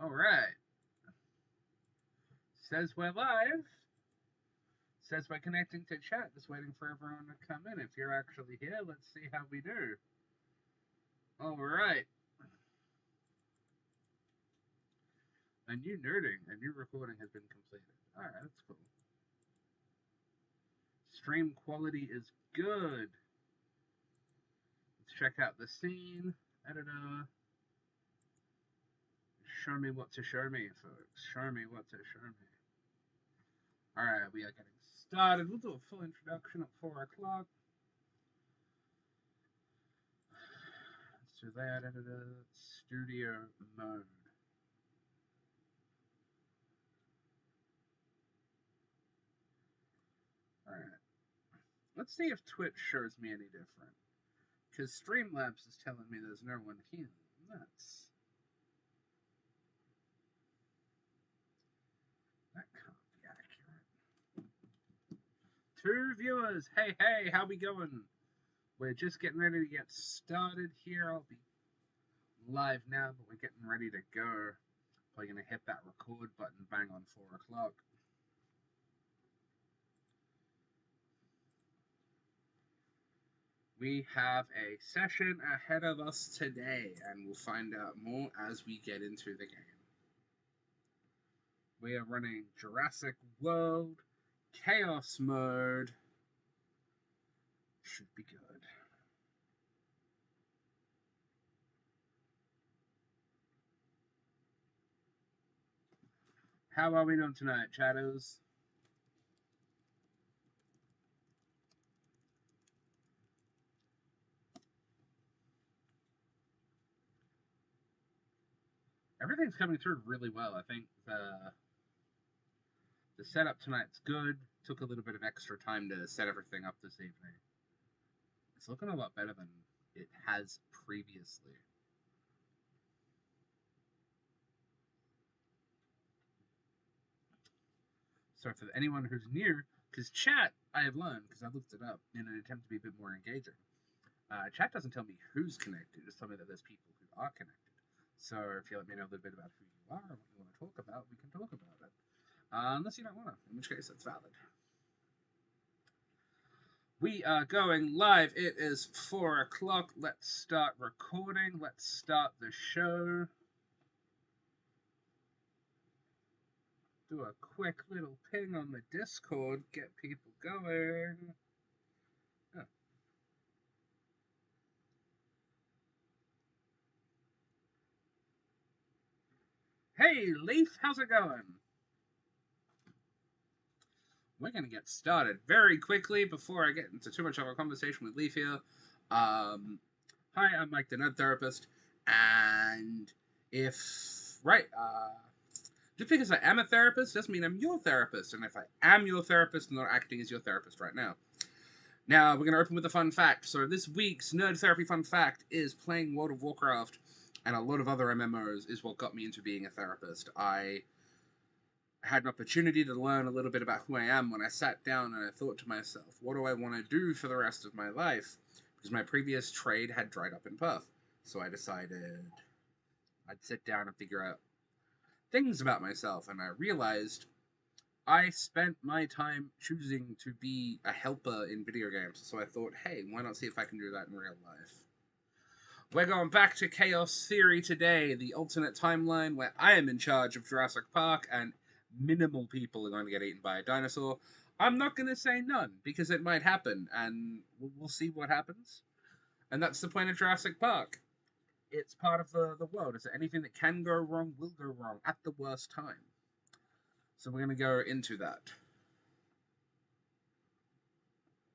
Alright. Says we're live. Says we're connecting to chat. Just waiting for everyone to come in. If you're actually here, let's see how we do. Alright. A new recording has been completed. Alright, that's cool. Stream quality is good. Let's check out the scene. Editor. Show me what to show me, folks. Show me what to show me. Alright, we are getting started. We'll do a full introduction at 4 o'clock. Let's do that. Editor. Studio mode. Alright. Let's see if Twitch shows me any different. Because Streamlabs is telling me there's no one here. That's... That can't be accurate. 2 viewers! Hey, hey, how we going? We're just getting ready to get started here. I'll be live now, but we're getting ready to go. Probably going to hit that record button bang on 4 o'clock. We have a session ahead of us today, and we'll find out more as we get into the game. We are running Jurassic World Chaos Mode. Should be good. How are we doing tonight, chatters? Everything's coming through really well. I think the setup tonight's good. Took a little bit of extra time to set everything up this evening. It's looking a lot better than it has previously. So for anyone who's new, because chat, I have learned, because I looked it up in an attempt to be a bit more engaging. Chat doesn't tell me who's connected, just tell me that there's people who are connected. So if you let me know a little bit about who you are and what you want to talk about, we can talk about it. Unless you don't want to, in which case that's valid. We are going live. It is 4 o'clock. Let's start recording. Let's start the show. Do a quick little ping on the Discord, get people going. Oh. Hey, Leaf, how's it going? We're going to get started very quickly before I get into too much of a conversation with Leaf here. Hi, I'm Mike, the Nerd Therapist, and just because I am a therapist doesn't mean I'm your therapist, and if I am your therapist, I'm not acting as your therapist right now. Now, we're going to open with a fun fact. So this week's Nerd Therapy fun fact is playing World of Warcraft and a lot of other MMOs is what got me into being a therapist. I had an opportunity to learn a little bit about who I am when I sat down and I thought to myself, what do I want to do for the rest of my life? Because my previous trade had dried up in Perth. So I decided I'd sit down and figure out things about myself, and I realized I spent my time choosing to be a helper in video games, so I thought, hey, why not see if I can do that in real life? We're going back to Chaos Theory today, the alternate timeline where I am in charge of Jurassic Park and minimal people are going to get eaten by a dinosaur. I'm not going to say none, because it might happen, and we'll see what happens. And that's the point of Jurassic Park. It's part of the world. Is there anything that can go wrong will go wrong at the worst time. So we're going to go into that.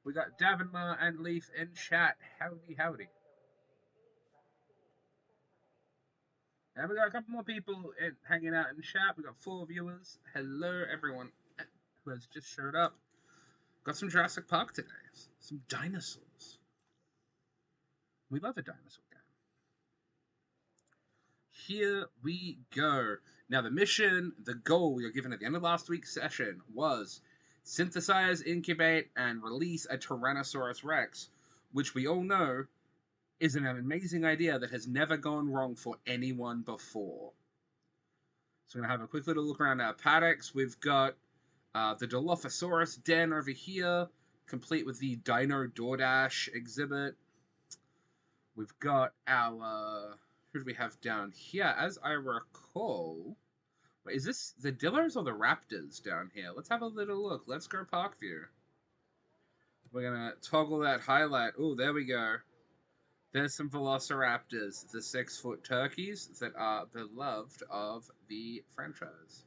We got Davenmar and Leaf in chat. Howdy, howdy. And we got a couple more people hanging out in chat. We got 4 viewers. Hello, everyone who has just showed up. Got some Jurassic Park today. Some dinosaurs. We love a dinosaur game. Here we go. Now, the mission, the goal we were given at the end of last week's session was synthesize, incubate, and release a Tyrannosaurus Rex, which we all know is an amazing idea that has never gone wrong for anyone before. So we're going to have a quick little look around our paddocks. We've got the Dilophosaurus den over here, complete with the Dino DoorDash exhibit. We've got our... who do we have down here? As I recall... Wait, is this the Dillers or the Raptors down here? Let's have a little look. Let's go park view. We're going to toggle that highlight. Oh, there we go. There's some Velociraptors, the 6-foot turkeys that are beloved of the franchise.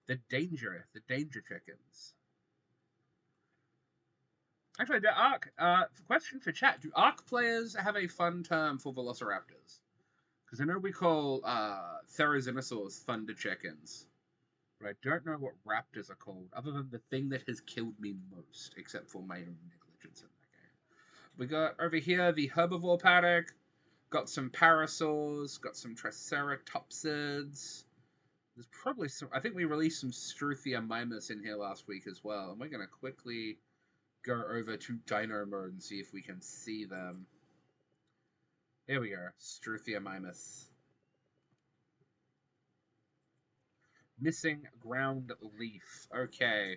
The danger chickens. Actually, the Ark, question for chat. Do Ark players have a fun term for Velociraptors? Because I know we call Therizinosaurs thunder chickens. But I don't know what raptors are called, other than the thing that has killed me most, except for my own negligence in that game. We got over here the herbivore paddock, got some parasaurs, got some triceratopsids. There's probably some... I think we released some Struthia mimus in here last week as well, and we're going to quickly go over to Dino mode and see if we can see them. Here we go, Struthia mimus. Missing ground leaf. Okay.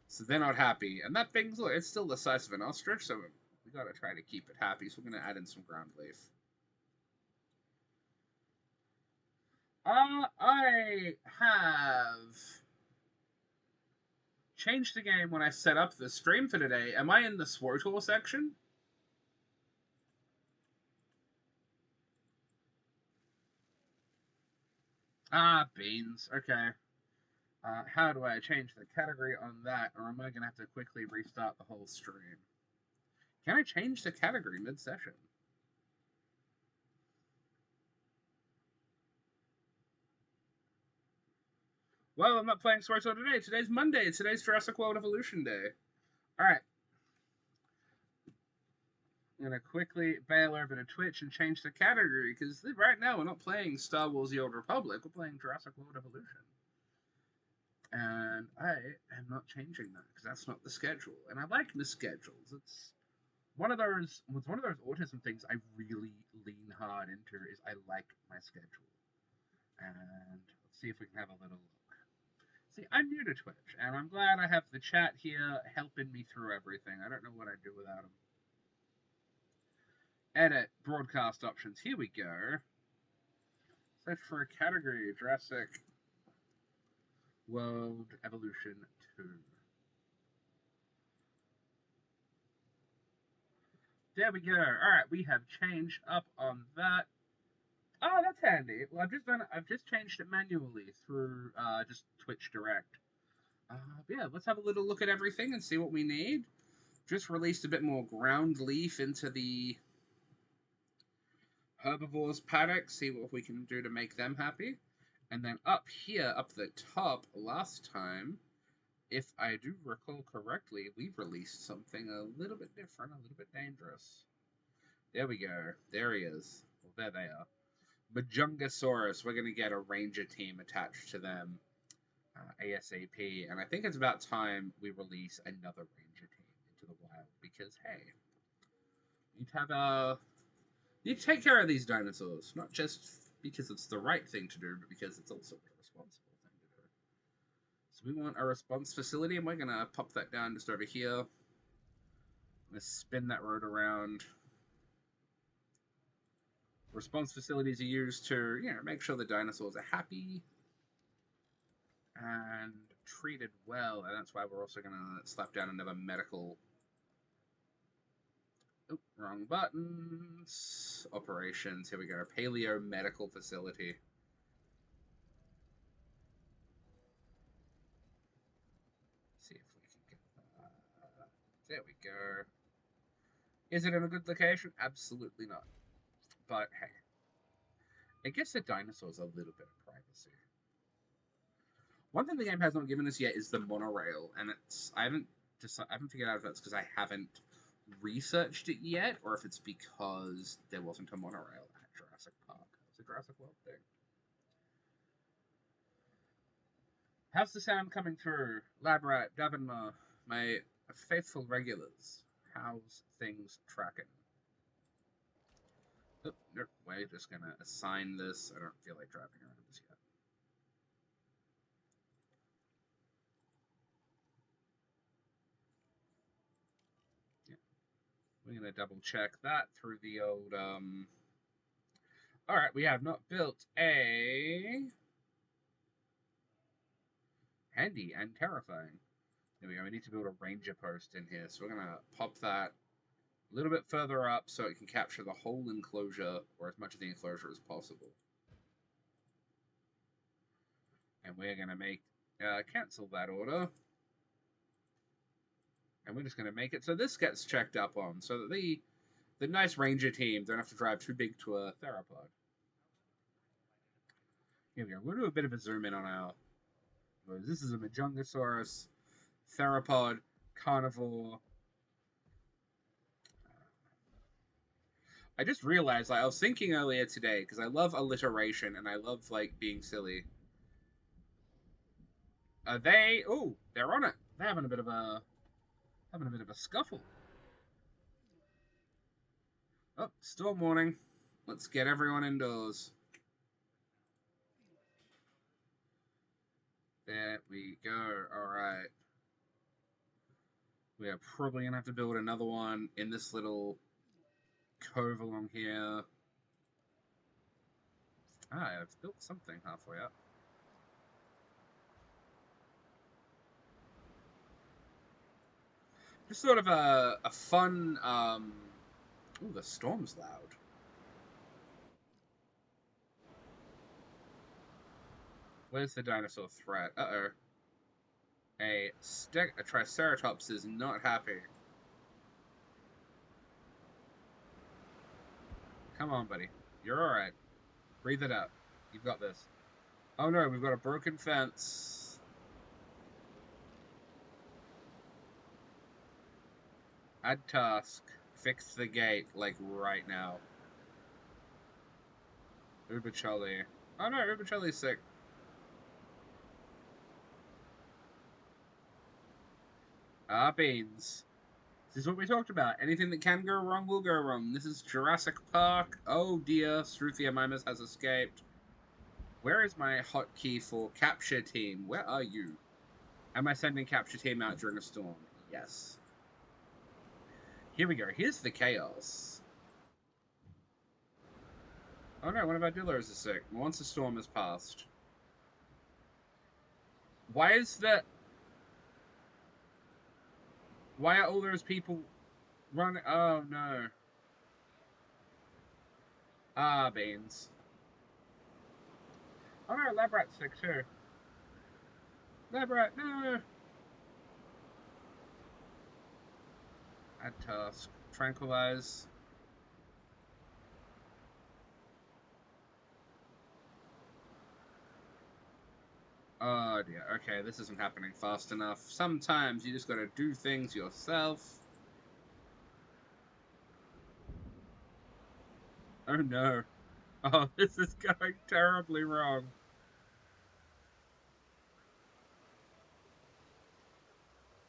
So they're not happy. And that thing's, look, it's still the size of an ostrich, so we gotta try to keep it happy. So we're gonna add in some ground leaf. I have changed the game when I set up the stream for today. Am I in the SWTOR section? Ah, beans. Okay. How do I change the category on that, or am I going to have to quickly restart the whole stream? Can I change the category mid-session? Well, I'm not playing SWTOR today. Today's Monday. Today's Jurassic World Evolution Day. Alright. I'm going to quickly bail over to Twitch and change the category, because right now we're not playing Star Wars The Old Republic. We're playing Jurassic World Evolution. And I am not changing that, because that's not the schedule. And I like the schedules. It's one of those autism things I really lean hard into is I like my schedule. And let's see if we can have a little look. See, I'm new to Twitch, and I'm glad I have the chat here helping me through everything. I don't know what I'd do without them. Edit broadcast options. Here we go. Search for a category. Jurassic World Evolution 2. There we go. Alright, we have changed up on that. Oh, that's handy. Well, I've just changed it manually through just Twitch Direct. Yeah, let's have a little look at everything and see what we need. Just released a bit more ground leaf into the herbivores paddock. See what we can do to make them happy. And then up here, up the top, last time, if I do recall correctly, we released something a little bit different, a little bit dangerous. There we go. There he is. Well, there they are. Majungasaurus. We're going to get a ranger team attached to them ASAP. And I think it's about time we release another ranger team into the wild. Because, hey, you need to take care of these dinosaurs. Not just because it's the right thing to do, but because it's also a responsible thing to do. So we want a response facility, and we're going to pop that down just over here. I'm going to spin that road around. Response facilities are used to, make sure the dinosaurs are happy and treated well, and that's why we're also going to slap down another medical... Oh, wrong buttons. Operations, here we go. Paleo Medical Facility. See if we can get that. There we go. Is it in a good location? Absolutely not. But hey, it gives the dinosaurs a little bit of privacy. One thing the game has not given us yet is the monorail, and I haven't figured out if that's because I haven't researched it yet, or if it's because there wasn't a monorail at Jurassic Park. It's a Jurassic World thing. How's the sound coming through? Labrat, Davenmar, my faithful regulars. How's things tracking? Oh, nope, we're just gonna assign this. I don't feel like driving around this yet. Yeah. We're gonna double check that through the old Alright, we have not built a handy and terrifying. There we go. We need to build a ranger post in here. So we're going to pop that a little bit further up so it can capture the whole enclosure, or as much of the enclosure as possible. And we're going to make cancel that order. And we're just going to make it so this gets checked up on, so that the nice ranger team don't have to drive too big to a theropod. Here we go. We'll do a bit of a zoom in on our... This is a Majungasaurus, theropod, carnivore. I just realized, like, I was thinking earlier today, because I love alliteration and I love, like, being silly. Oh, they're on it. They're having a bit of a scuffle. Oh, storm warning. Let's get everyone indoors. There we go. All right. We are probably gonna have to build another one in this little cove along here. I've built something halfway up. Just sort of a fun. Ooh, the storm's loud. Where's the dinosaur threat? Uh-oh. A Triceratops is not happy. Come on, buddy. You're alright. Breathe it out. You've got this. Oh no, we've got a broken fence. Add task. Fix the gate, like, right now. Ubichelli. Oh no, Ubichelli's sick. Beans. This is what we talked about. Anything that can go wrong will go wrong. This is Jurassic Park. Oh dear, Struthia Mimus has escaped. Where is my hotkey for capture team? Where are you? Am I sending capture team out during a storm? Yes. Here we go. Here's the chaos. Oh no, one of our dealers is sick. Once the storm has passed. Why is that... Why are all those people running... Oh no. Beans. Oh no, Labrat's sick too. Labrat, no! Add task. Tranquilize. Oh dear, okay, this isn't happening fast enough. Sometimes you just gotta do things yourself. Oh no. Oh, this is going terribly wrong.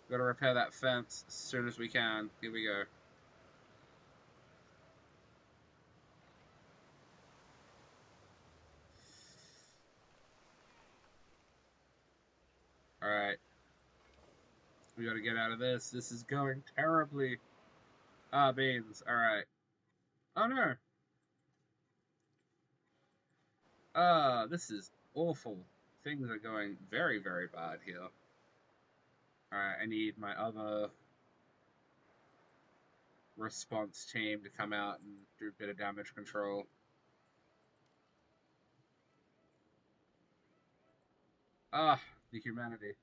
Gotta repair that fence as soon as we can. Here we go. Alright. We gotta get out of this. This is going terribly. Beans. Alright. Oh no. This is awful. Things are going very, very bad here. Alright, I need my other response team to come out and do a bit of damage control. The humanity.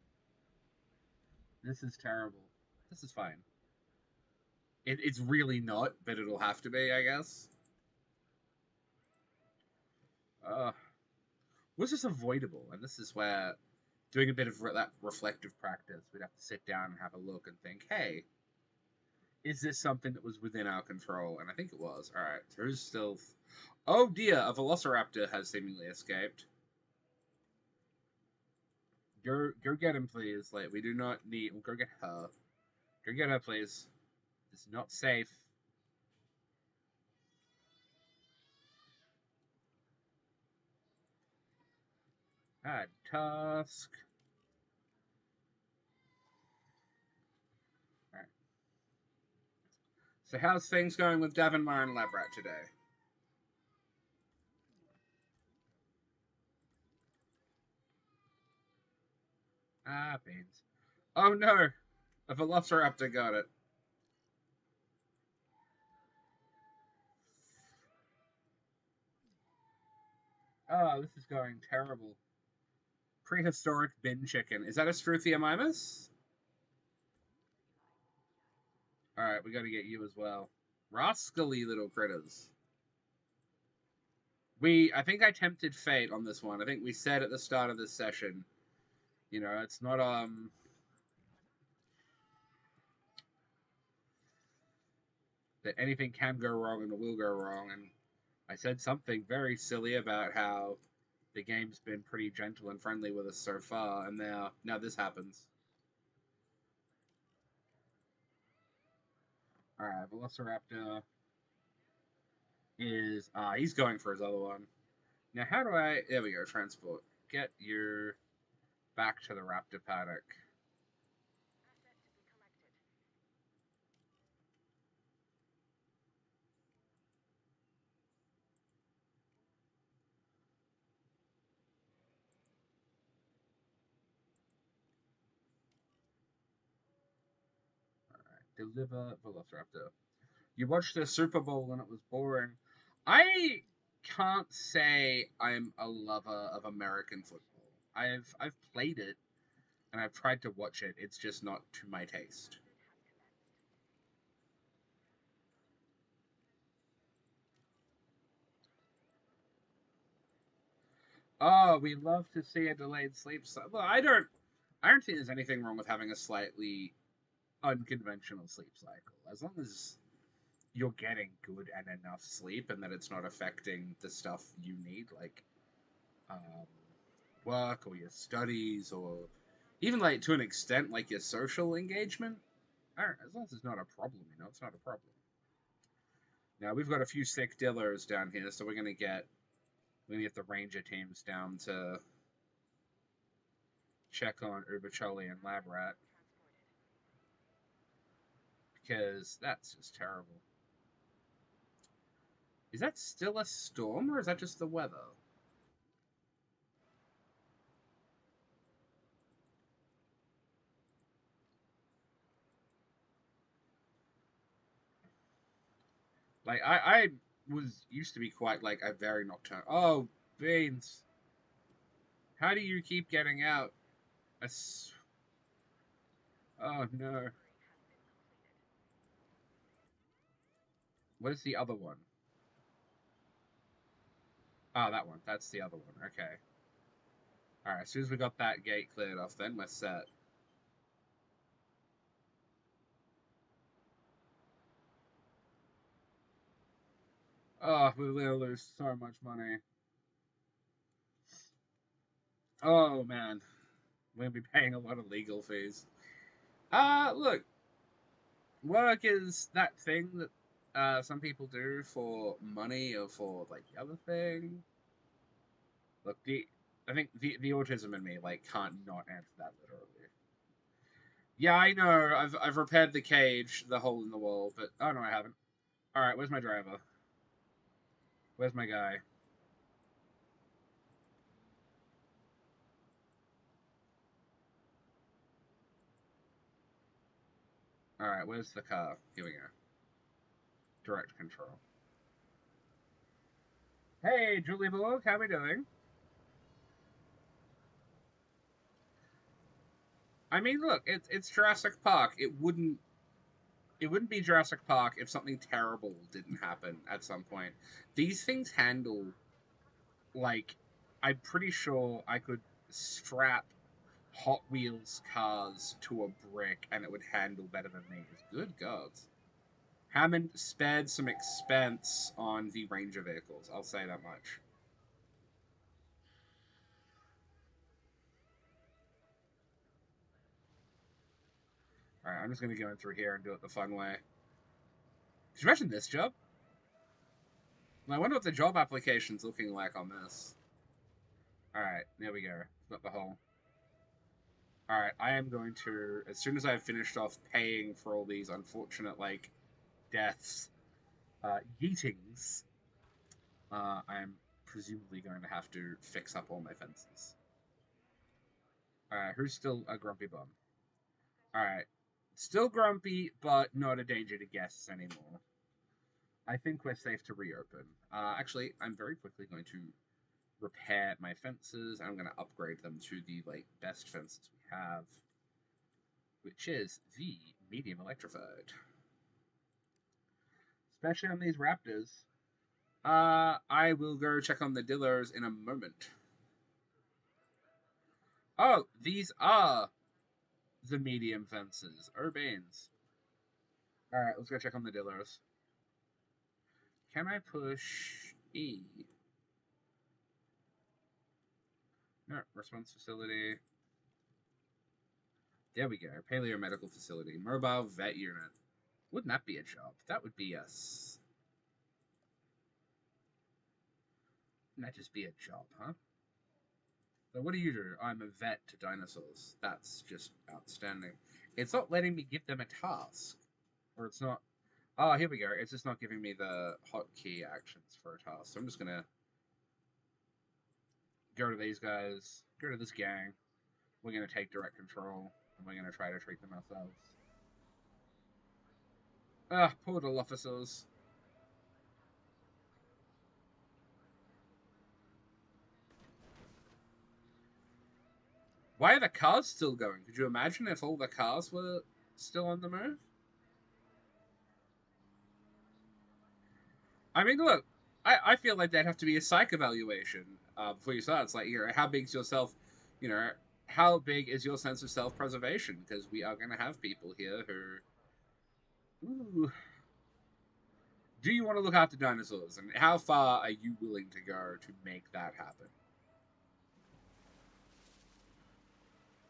This is terrible. This is fine. It's really not, but it'll have to be, I guess. Was this avoidable? And this is where doing a bit of that reflective practice, we'd have to sit down and have a look and think, hey, is this something that was within our control? And I think it was. All right, there's still... Oh dear, a velociraptor has seemingly escaped. Go get him, please. Like, we do not need... Go get her. Go get her, please. It's not safe. Add task. Alright. So how's things going with Davonmar and Labrat today? Ah, beans. Oh no! A Velociraptor got it. Oh, this is going terrible. Prehistoric bin chicken. Is that a Struthiamimus? Alright, we gotta get you as well. Rascally little critters. I think I tempted fate on this one. I think we said at the start of this session, you know, it's not, that anything can go wrong and will go wrong, and I said something very silly about how the game's been pretty gentle and friendly with us so far, and now this happens. Alright, Velociraptor is, he's going for his other one. Now, how do I, there we go, transport. Get your back to the raptor paddock. Deliver Velociraptor. You watched the Super Bowl and it was boring. I can't say I'm a lover of American football. I've played it and I've tried to watch it. It's just not to my taste. Oh, we love to see a delayed sleep cycle. Well, I don't think there's anything wrong with having a slightly unconventional sleep cycle, as long as you're getting good and enough sleep, and that it's not affecting the stuff you need, like um, work or your studies, or even like to an extent, like your social engagement. I don't, as long as it's not a problem, it's not a problem. Now we've got a few sick dillers down here, so we're gonna get the ranger teams down to check on Ubercholi and Labrat because that's just terrible. Is that still a storm or is that just the weather? Like I was used to be quite like a very nocturnal. Oh, beans! How do you keep getting out? Oh no! What is the other one? Oh, that one. That's the other one. Okay. All right. As soon as we got that gate cleared off, then we're set. Oh, we're gonna lose so much money. Oh man, we're gonna be paying a lot of legal fees. Look, work is that thing that some people do for money or for like the other thing. Look, I think the autism in me like can't not answer that literally. Yeah, I know. I've repaired the cage, the hole in the wall, but oh no, I haven't. All right, where's my driver? Where's my guy? All right, where's the car? Here we go. Direct control. Hey, Julie Borg, how we doing? I mean, look, it's Jurassic Park. It wouldn't be Jurassic Park if something terrible didn't happen at some point. These things handle like I'm pretty sure I could strap Hot Wheels cars to a brick and it would handle better than these. Good gods. Hammond spared some expense on the Ranger vehicles, I'll say that much. Alright, I'm just gonna go in through here and do it the fun way. Could you imagine this job? I wonder what the job application's looking like on this. Alright, there we go. Got the hole. Alright, I am going to, as soon as I've finished off paying for all these unfortunate, like, deaths, yeetings, I'm presumably going to have to fix up all my fences. Alright, who's still a grumpy bum? Alright. Still grumpy, but not a danger to guests anymore. I think we're safe to reopen. Actually, I'm very quickly going to repair my fences. I'm going to upgrade them to the like best fences we have, which is the medium electrified. Especially on these raptors. I will go check on the dillers in a moment. Oh, these are the medium fences. Urbanes. Alright, let's go check on the dillers. Can I push E? No, response facility. There we go. Paleo medical facility. Mobile vet unit. Wouldn't that be a job? That would be us. Wouldn't that just be a job, huh? So what do you do? I'm a vet to dinosaurs. That's just outstanding. It's not letting me give them a task. Or it's not... Oh, here we go. It's just not giving me the hotkey actions for a task. So I'm just gonna go to these guys, go to this gang. We're gonna take direct control, and we're gonna try to treat them ourselves. Ah, poor little officers. Why are the cars still going? Could you imagine if all the cars were still on the move? I mean, look, I feel like that'd have to be a psych evaluation before you start. It's like, how big's yourself, how big is your sense of self-preservation? Because we are going to have people here who, ooh, do you want to look after dinosaurs? And how far are you willing to go to make that happen?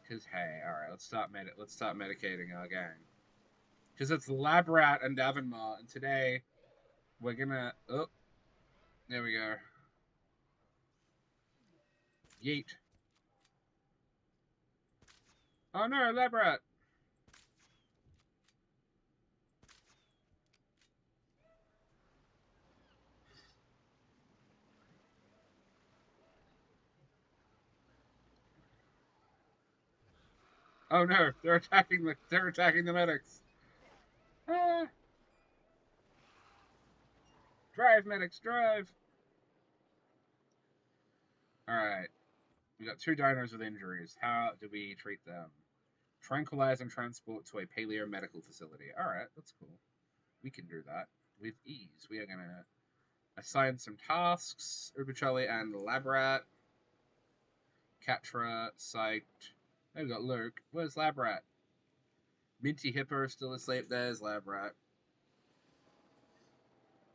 Because, hey, all right, let's start medicating our gang. Because it's Labrat and Davenmar, and today we're gonna, oh, there we go. Yeet. Oh no, Labrat! Oh no, they're attacking the medics. Ah, drive medics, drive. All right, we got two diners with injuries. How do we treat them? Tranquilize and transport to a paleo medical facility. All right, that's cool. We can do that with ease. We are gonna assign some tasks. Uberchelli and Labrat. Catra, Psyched. Oh, we got Luke. Where's Labrat? Minty Hippo still asleep. There's Labrat.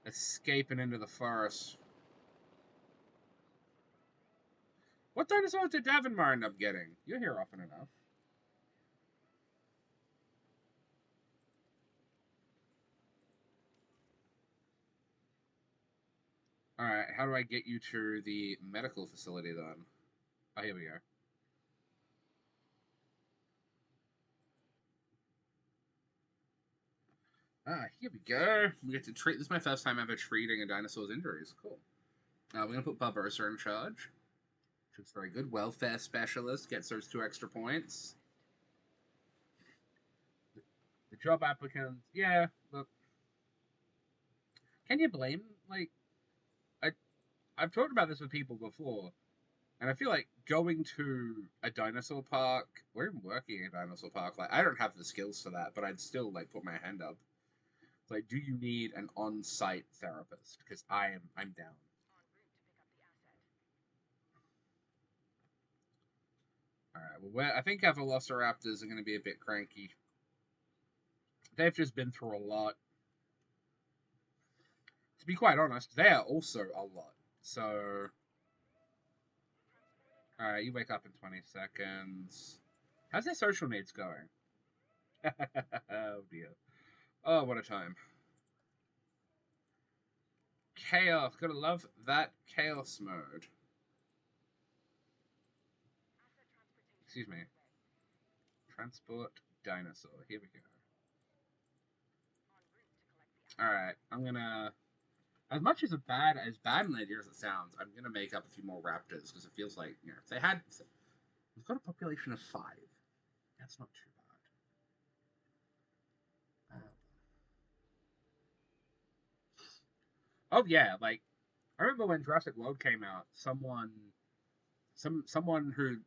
Escaping into the forest. What dinosaur did Davenmar end up getting? You're here often enough. Alright, how do I get you to the medical facility then? Oh, here we go. Ah, here we go. We get to treat. This is my first time ever treating a dinosaur's injuries. Cool. We're going to put Barbosa in charge, which is very good. Welfare specialist gets those 2 extra points. The job applicants, yeah, look. Can you blame, like, I, I've talked about this with people before, and I feel like going to a dinosaur park, or even working at a dinosaur park, like, I don't have the skills for that, but I'd still, like, put my hand up. Like, do you need an on-site therapist? Because I'm down. All right. Well, I think our Velociraptors are going to be a bit cranky. They've just been through a lot. To be quite honest, they are also a lot. So, all right, you wake up in 20 seconds. How's their social needs going? Oh dear. Oh, what a time. Chaos. Gotta love that chaos mode. Excuse me. Transport dinosaur. Here we go. Alright, I'm gonna... As much as bad an idea as it sounds, I'm gonna make up a few more raptors, because it feels like, you know, if they had... We've got a population of 5. That's not too bad. Oh yeah, like, I remember when Jurassic World came out, someone who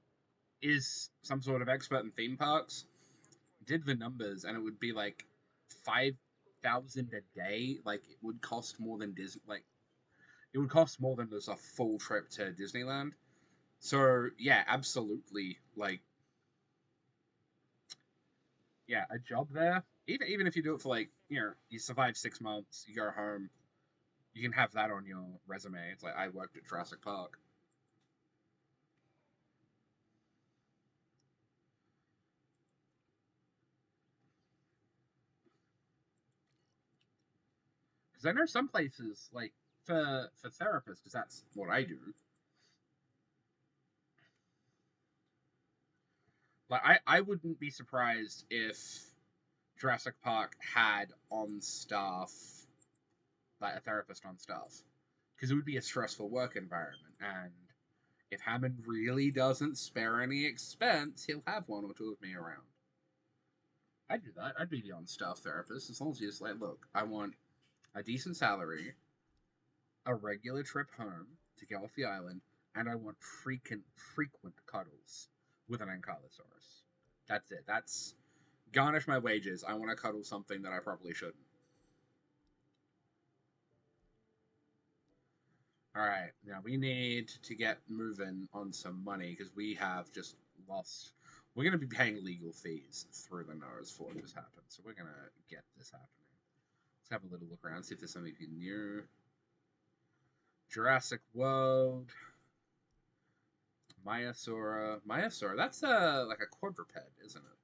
is some sort of expert in theme parks did the numbers, and it would be like 5,000 a day. Like, it would cost more than Disney. Like, it would cost more than just a full trip to Disneyland. So yeah, absolutely. Like, yeah, a job there. Even if you do it for, like, you know, you survive 6 months, you go home, you can have that on your resume. It's like, I worked at Jurassic Park. Because I know some places, like, for therapists, because that's what I do. Like, I wouldn't be surprised if Jurassic Park had on staff, like a therapist on staff, because it would be a stressful work environment. And if Hammond really doesn't spare any expense, he'll have one or two of me around. I'd do that. I'd be the on staff therapist, as long as he's like, look, I want a decent salary, a regular trip home to get off the island, and I want frequent cuddles with an Ankylosaurus. That's it. That's garnish my wages. I want to cuddle something that I probably shouldn't. All right, now we need to get moving on some money because we have just lost. We're going to be paying legal fees through the nose for this happen, so we're going to get this happening. Let's have a little look around, see if there's something new. Jurassic World, Maiasaura. That's like a quadruped, isn't it?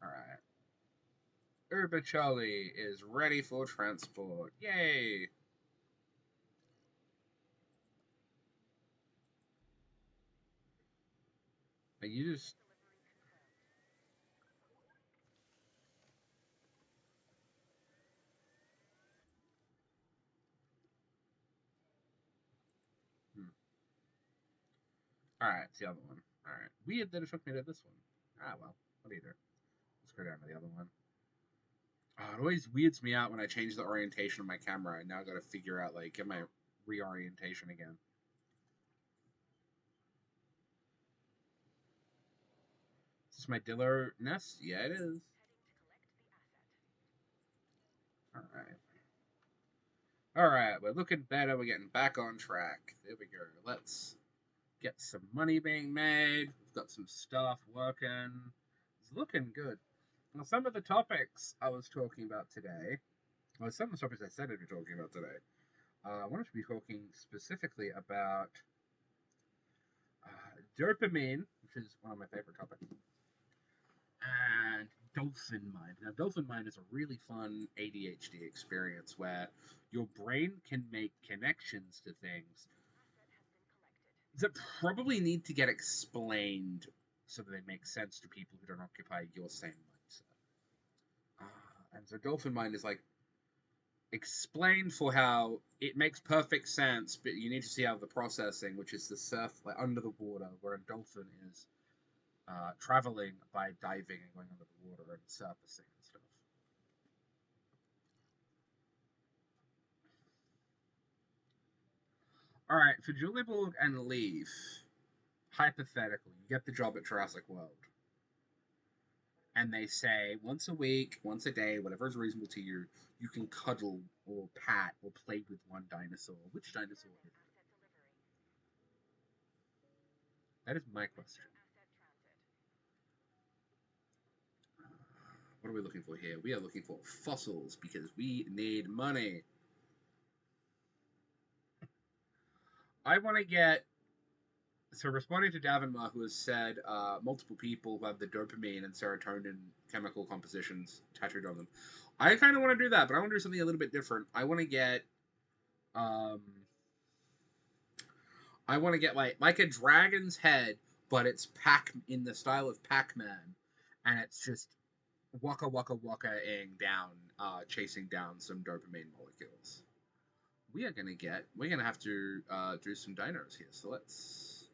All right. Urbichelli is ready for transport. Yay! I used. Hmm. All right, it's the other one. All right. Weird that it took me to this one. Ah, well. What do you do? Let's go down to the other one. Oh, it always weirds me out when I change the orientation of my camera. I now got to figure out, like, get my reorientation again. Is this my Dillo nest? Yeah, it is. All right. All right, we're looking better. We're getting back on track. There we go. Let's get some money being made. We've got some stuff working. It's looking good. Now, some of the topics I was talking about today, well, some of the topics I said I'd be talking about today, I wanted to be talking specifically about dopamine, which is one of my favorite topics, and dolphin mind. Now, dolphin mind is a really fun ADHD experience where your brain can make connections to things that probably need to get explained so that they make sense to people who don't occupy your same mindset. And so dolphin mind is like explained for how it makes perfect sense, but you need to see how the processing, which is the surf, like under the water, where a dolphin is traveling by diving and going under the water and surfacing and stuff. All right, for Julie and Leaf, hypothetically, you get the job at Jurassic World, and they say once a week, once a day, whatever is reasonable to you, you can cuddle or pat or play with one dinosaur. Which dinosaur is it? That is my question. What are we looking for here? We are looking for fossils because we need money. I want to get So responding to Davenmar, who has said multiple people who have the dopamine and serotonin chemical compositions tattooed on them. I kind of want to do that, but I want to do something a little bit different. Um, I want to get like a dragon's head, but it's Pac in the style of Pac-Man, and it's just waka waka waka-ing down, chasing down some dopamine molecules. We're gonna have to do some dinos here. So let's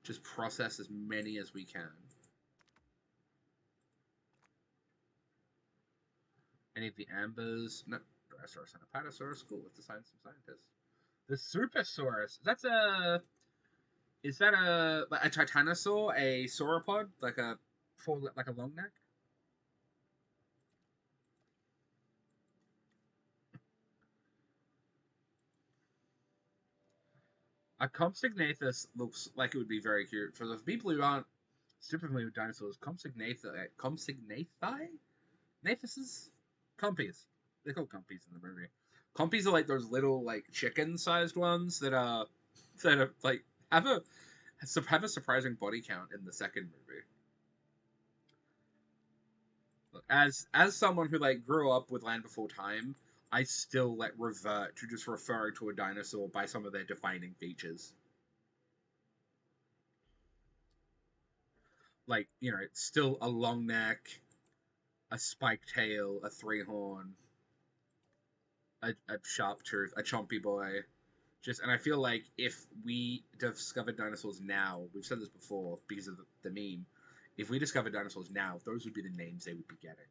just process as many as we can. Any of the ambers? No, Brachiosaurus and Apatosaurus. Cool. Let's assign some scientists. The Supersaurus. Is that a titanosaur, a sauropod, like a long neck? A Compsognathus looks like it would be very cute. For the people who aren't super familiar with dinosaurs, Compsognathi? Nathuses? Compies. They're called compies in the movie. Compies are like those little like chicken-sized ones that are like have a have a surprising body count in the second movie. As someone who like grew up with Land Before Time, I still like revert to just referring to a dinosaur by some of their defining features. Like, it's still a long neck, a spiked tail, a three horn, a sharp tooth, a chompy boy. And I feel like if we discovered dinosaurs now, we've said this before because of the meme. If we discovered dinosaurs now, those would be the names they would be getting.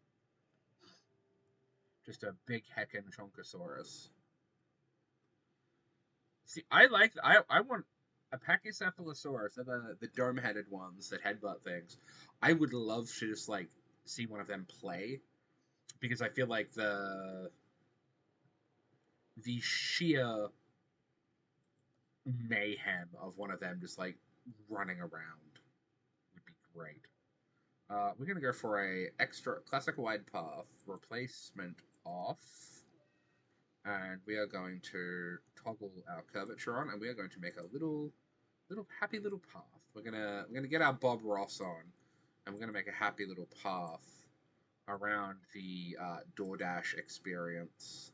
Just a big heckin' chonkosaurus. See, I want a Pachycephalosaurus, the dome-headed ones that headbutt things. I would love to just like see one of them play because I feel like the sheer mayhem of one of them just like running around would be great. We're gonna go for a extra classic wide path replacement off, and we are going to toggle our curvature on, and we are going to make a little happy little path. We're gonna get our Bob Ross on, and we're gonna make a happy little path around the DoorDash experience.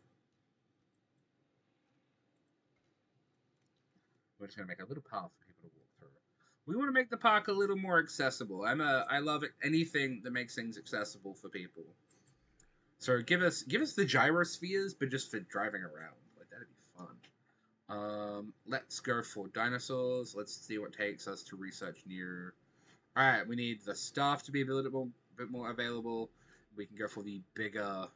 We're just gonna make a little path for people to walk through. We want to make the park a little more accessible. I love anything that makes things accessible for people. So give us the gyrospheres, but just for driving around. Like that'd be fun. Let's go for dinosaurs. Let's see what takes us to research near. All right, we need the staff to be a bit more available. We can go for the bigger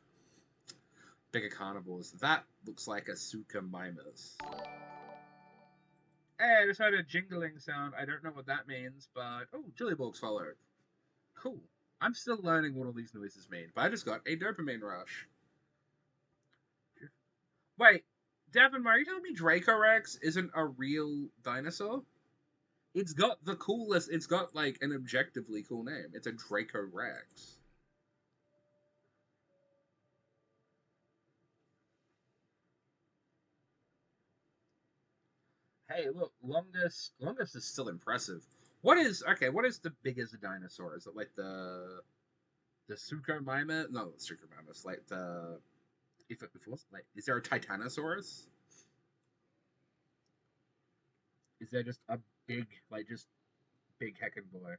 carnivores. That looks like a Suchomimus. Hey, I just heard a jingling sound. I don't know what that means, but oh, Jillyborg's followed. Cool. I'm still learning what all these noises mean, but I just got a dopamine rush. Wait, Devin, are you telling me Dracorex isn't a real dinosaur? It's got like an objectively cool name. It's a Dracorex. Hey, look, longest is still impressive. What is the biggest dinosaur? Is it like the Suchomimus? No, the Suchomimus. Like if it was like, is there a Titanosaurus? Is there just a big, like, just big heckin' boy?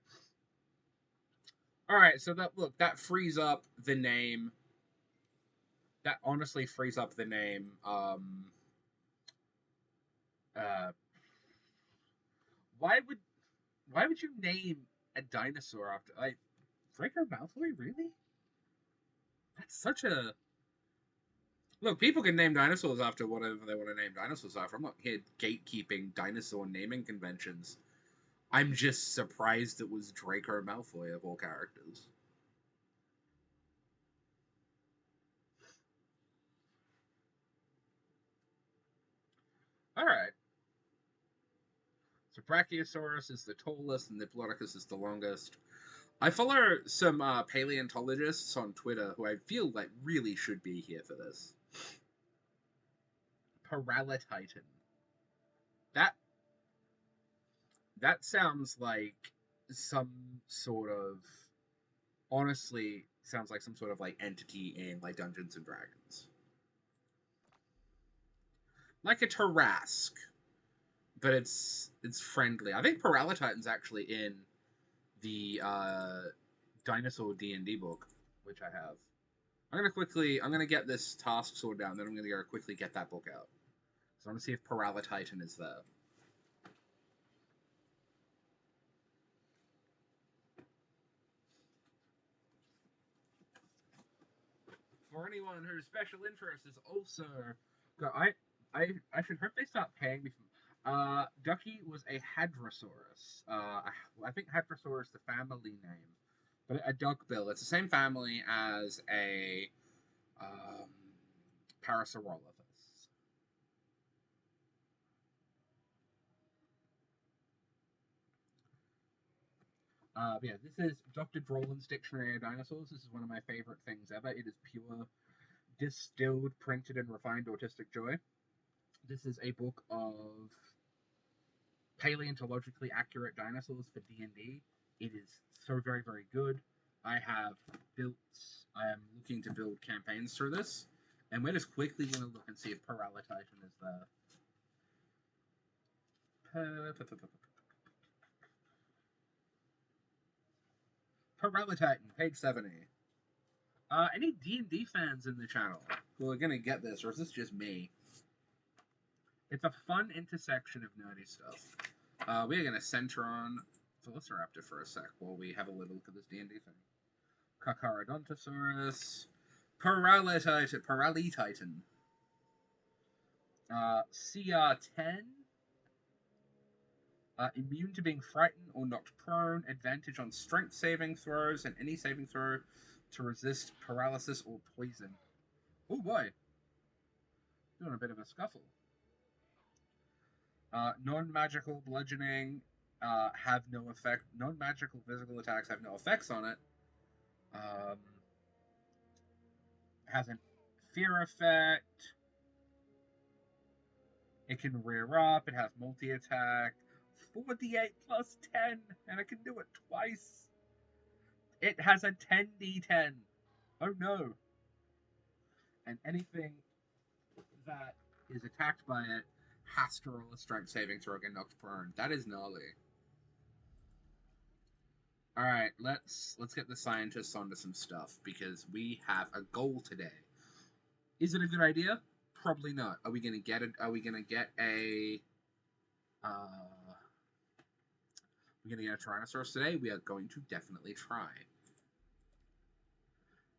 All right, so that frees up the name. That honestly frees up the name. Uh, why would why would you name a dinosaur after like Draco Malfoy? Really? That's such a look. People can name dinosaurs after whatever they want to name dinosaurs after. I'm not here gatekeeping dinosaur naming conventions. I'm just surprised it was Draco Malfoy of all characters. All right. So Brachiosaurus is the tallest, and Diplodocus is the longest. I follow some paleontologists on Twitter who I feel like really should be here for this. Paralititan. That That sounds like some sort of honestly sounds like some sort of like entity in like Dungeons and Dragons. Like a Tarrasque, but it's friendly. I think Paralititan's actually in the dinosaur D&D book, which I have. I'm gonna get this task sorted out, and then I'm gonna go quickly get that book out. So I want to see if Paralititan is there. For anyone whose special interest is also, I should hope they start paying me. Ducky was a Hadrosaurus. I think Hadrosaurus is the family name, but a duckbill. It's the same family as a um, Parasaurolophus. Yeah, this is Dr. Droland's Dictionary of Dinosaurs. This is one of my favorite things ever. It is pure, distilled, printed, and refined autistic joy. This is a book of paleontologically accurate dinosaurs for D&D. It is so very, very good. I am looking to build campaigns through this, and we're just quickly going to look and see if Paralititan is there. Paralititan, page 70. Any D&D fans in the channel who are going to get this, or is this just me? It's a fun intersection of nerdy stuff. We are going to center on Velociraptor for a sec while we have a little look at this D&D thing. Carcharodontosaurus, Paralititan, CR10, immune to being frightened or knocked prone, advantage on strength saving throws, and any saving throw to resist paralysis or poison. Oh boy, doing a bit of a scuffle. Non-magical bludgeoning have no effect. Non-magical physical attacks have no effects on it. Has a fear effect. It can rear up. It has multi-attack. 4d8 plus 10, and it can do it twice. It has a 10d10. Oh no. And anything that is attacked by it has to roll a strength saving throw and knocked prone. That is gnarly. All right, let's get the scientists onto some stuff because we have a goal today. Is it a good idea? Probably not. Are we gonna get it? Are we gonna get a? We're gonna get a Tyrannosaurus today. We are going to definitely try.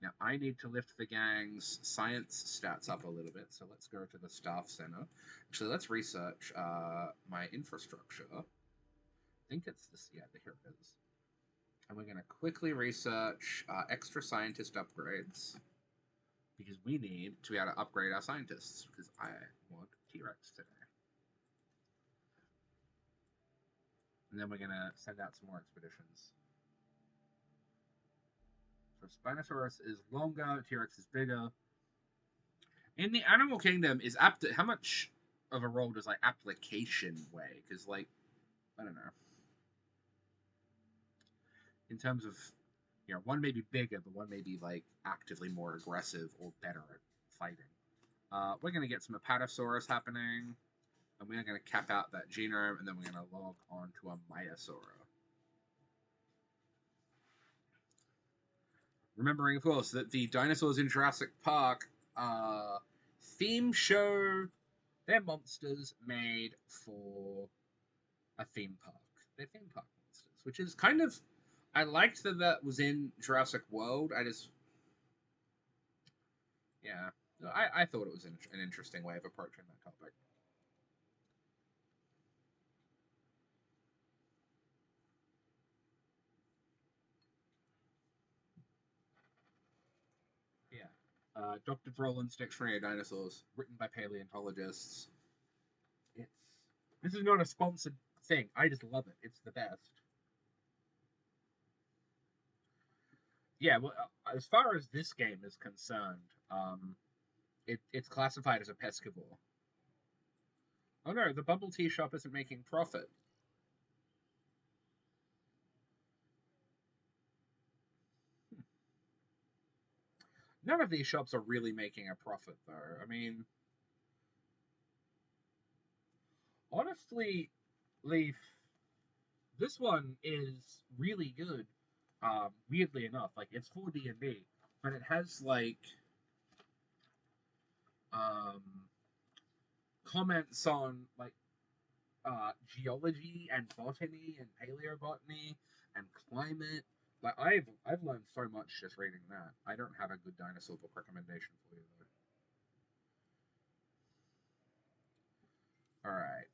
Now I need to lift the gang's science stats up a little bit, so let's go to the staff center. Actually, let's research my infrastructure. I think it's this. Yeah, here it is. And we're going to quickly research extra scientist upgrades because we need to be able to upgrade our scientists because I want T-Rex today. And then we're going to send out some more expeditions. So Spinosaurus is longer, T-Rex is bigger. In the animal kingdom, how much of a role does like application weigh? Because like, I don't know. In terms of, one may be bigger, but one may be like actively more aggressive or better at fighting. We're going to get some Apatosaurus happening, and we're going to cap out that genome, and then we're going to log on to a Maiasaura. Remembering, of course, that the dinosaurs in Jurassic Park theme show, they're monsters made for a theme park. They're theme park monsters, which is kind of... I liked that was in Jurassic World. Yeah. I thought it was an interesting way of approaching that topic. Yeah. Dr. Droland's Dictionary of Dinosaurs, written by paleontologists. This is not a sponsored thing. I just love it. It's the best. Yeah, well, as far as this game is concerned, it's classified as a pescivore. Oh no, the bubble tea shop isn't making profit. None of these shops are really making a profit, though. I mean, honestly, Leaf, this one is really good. Weirdly enough, like it's for D&D, but it has like um, comments on like geology and botany and paleobotany and climate. Like I've learned so much just reading that. I don't have a good dinosaur book recommendation for you though. All right,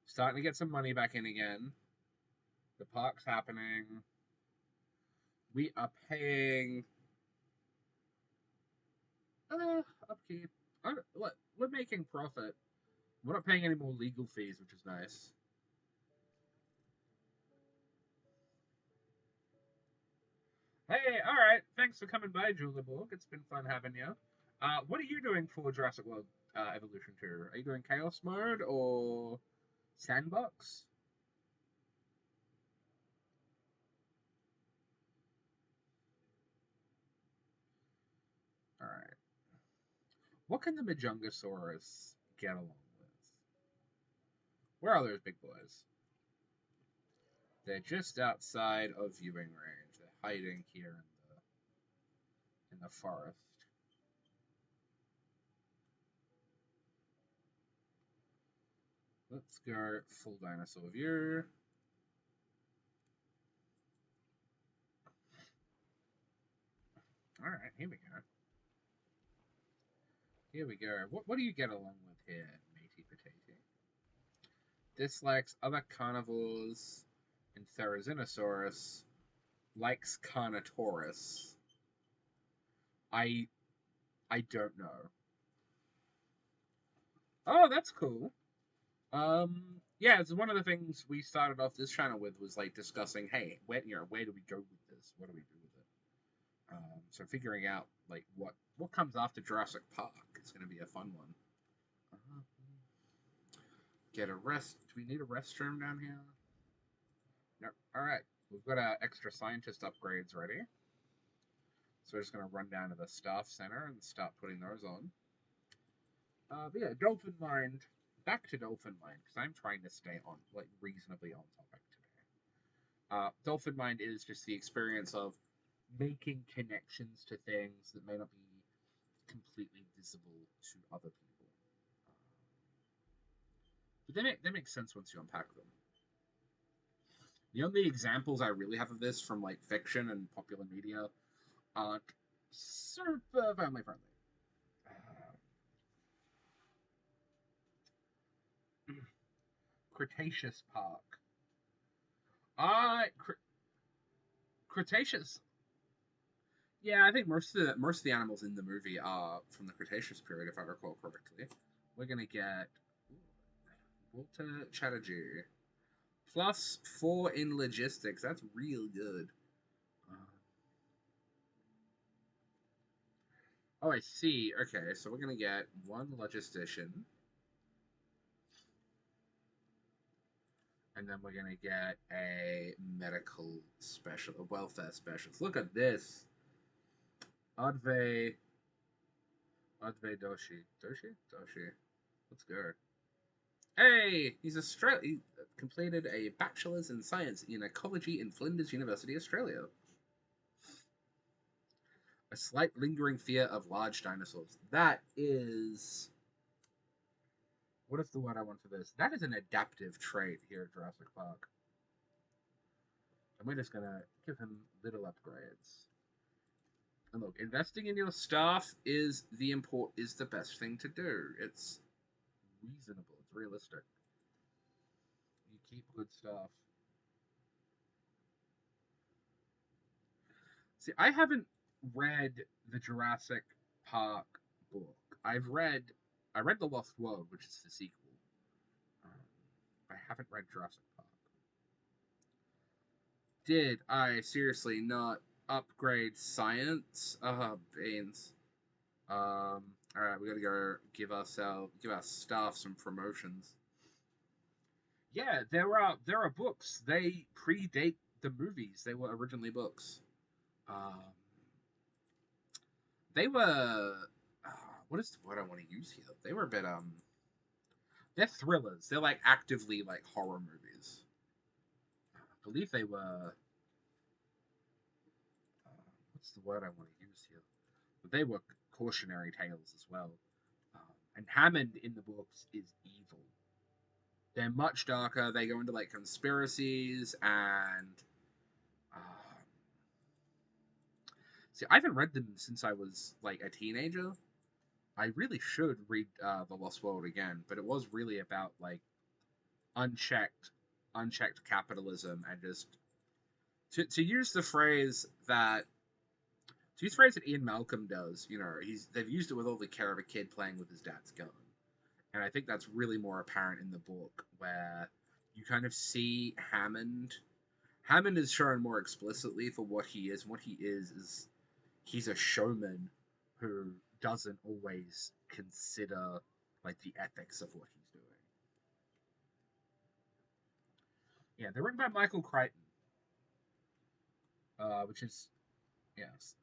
starting to get some money back in again. The park's happening. We are paying upkeep. We're making profit. We're not paying any more legal fees, which is nice. Hey, all right. Thanks for coming by, Juleborg. It's been fun having you. What are you doing for Jurassic World Evolution 2? Are you doing Chaos Mode or Sandbox? All right. What can the Majungasaurus get along with? Where are those big boys? They're just outside of viewing range. They're hiding here in the forest. Let's go full dinosaur view. All right, here we go. Here we go. What do you get along with here, matey potato? Dislikes other carnivores and Therizinosaurus. Likes Carnotaurus. I I don't know. Oh, that's cool. Yeah, it's one of the things we started off this channel with was like discussing, hey, where do we go with this? What do we do with it? So figuring out like what comes after Jurassic Park is going to be a fun one. Uh, get a rest. Do we need a restroom down here? No. All right, we've got our extra scientist upgrades ready. So we're just going to run down to the staff center and start putting those on. But yeah, Dolphin Mind. Back to Dolphin Mind because I'm trying to stay on like reasonably on topic today. Dolphin Mind is just the experience of making connections to things that may not be completely visible to other people. But they make sense once you unpack them. The only examples I really have of this from like fiction and popular media aren't super family friendly. Cretaceous Park. Uh, Cretaceous. Yeah, I think most of the animals in the movie are from the Cretaceous period, if I recall correctly. We're gonna get Walter Chatterjee +4 in logistics. That's real good. Uh, oh, I see. Okay, so we're gonna get one logistician, and then we're gonna get a medical special, a welfare specialist. Look at this, Adve Doshi. Let's go. Hey, he's Australia. He completed a bachelor's in science in ecology in Flinders University, Australia. A slight lingering fear of large dinosaurs. That is. What is the word I want for this? That is an adaptive trait here at Jurassic Park. And we're just gonna give him little upgrades. And look, investing in your staff is the best thing to do. It's reasonable. It's realistic. You keep good staff. See, I haven't read the Jurassic Park book. I read The Lost World, which is the sequel. Um, I haven't read Jurassic Park. Did I seriously not upgrade science? Beans. All right, we gotta go give our staff some promotions. Yeah, there are books. They predate the movies. They were originally books. Um, They were. What is the word I want to use here? They were a bit. They're thrillers. They're like actively like horror movies. I believe they were. What's the word I want to use here? But they were cautionary tales as well. And Hammond in the books is evil. They're much darker. They go into like conspiracies and. See, I haven't read them since I was like a teenager. I really should read The Lost World again, but it was really about like unchecked, unchecked capitalism and just to use the phrase that to use the phrase that Ian Malcolm does. You know, they've used it with all the care of a kid playing with his dad's gun, and I think that's really more apparent in the book where you kind of see Hammond. Hammond is shown more explicitly for what he is. And what he is he's a showman who doesn't always consider like the ethics of what he's doing. Yeah, they're written by Michael Crichton, which is yes,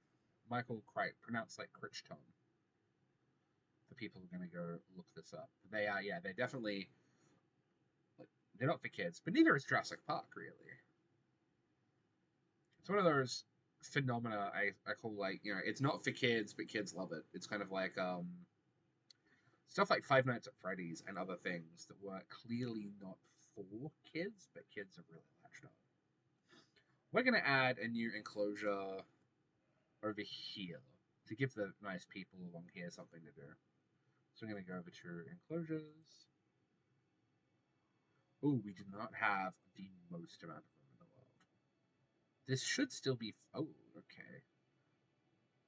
Michael Crichton, pronounced like Crichton. For people who are going to go look this up, they are yeah, they're definitely like, they're not for kids, but neither is Jurassic Park really. It's one of those phenomena I call like it's not for kids, but kids love it. It's kind of like stuff like Five Nights at Freddy's and other things that were clearly not for kids, but kids are really latched on. We're going to add a new enclosure over here to give the nice people along here something to do. So I'm going to go over to enclosures. Oh, we do not have the most amount of room in the world. This should still be... Oh, okay.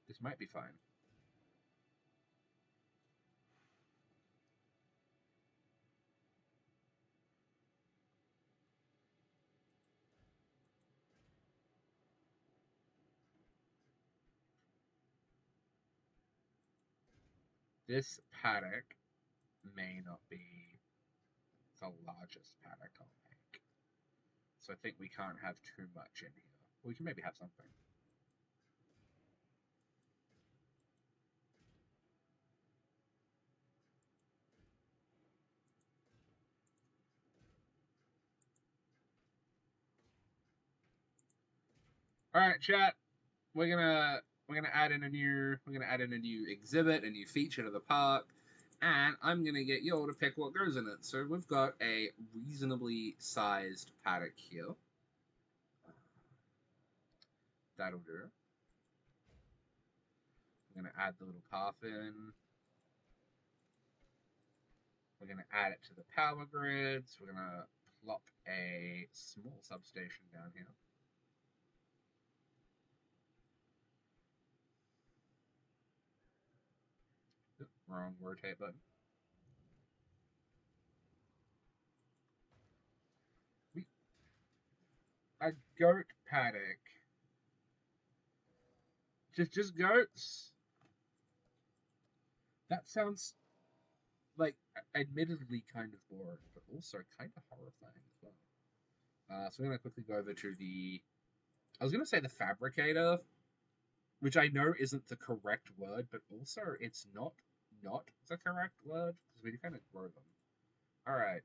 This might be fine. This paddock may not be the largest paddock I'll make. So I think we can't have too much in here. We can maybe have something. All right, chat. We're gonna add in a new exhibit, a new feature to the park, and I'm gonna get you all to pick what goes in it. So we've got a reasonably sized paddock here. That'll do. I'm gonna add the little path in. We're gonna add it to the power grids. We're gonna plop a small substation down here. Wrong rotate button. A goat paddock. Just goats. That sounds like admittedly kind of boring, but also kind of horrifying as well. So we're gonna quickly go over to the. I was gonna say the fabricator, which I know isn't the correct word, but also it's not the correct word because we kind of grow them. All right.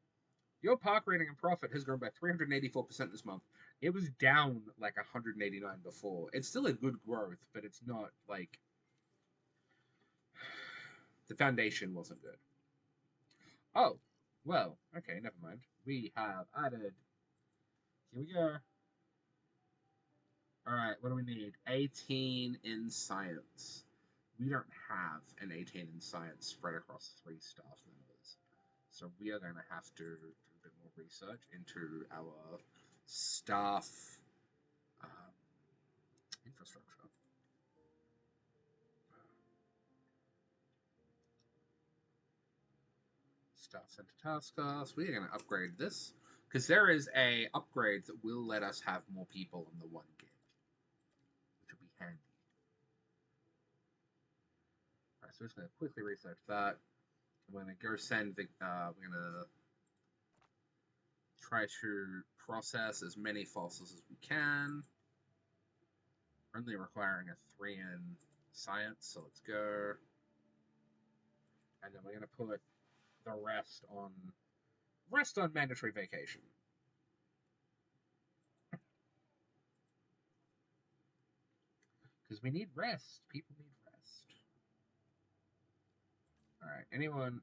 Your park rating and profit has grown by 384% this month. It was down like 189 before. It's still a good growth, but it's not like the foundation wasn't good. Oh, well, okay, never mind. We have added. Here we go. All right, what do we need? 18 in science. We don't have an 18 in science spread across 3 staff members. So we are going to have to do a bit more research into our staff infrastructure. Staff center tasker. So we are going to upgrade this because there is a upgrade that will let us have more people in the 1 gig, which will be handy. All right, so we're just going to quickly research that. I'm going to go send the. We're going to try to process as many fossils as we can. Only requiring a 3 in science, so let's go. And then we're going to put the rest on mandatory vacation. Because we need rest. People need rest. Alright, anyone...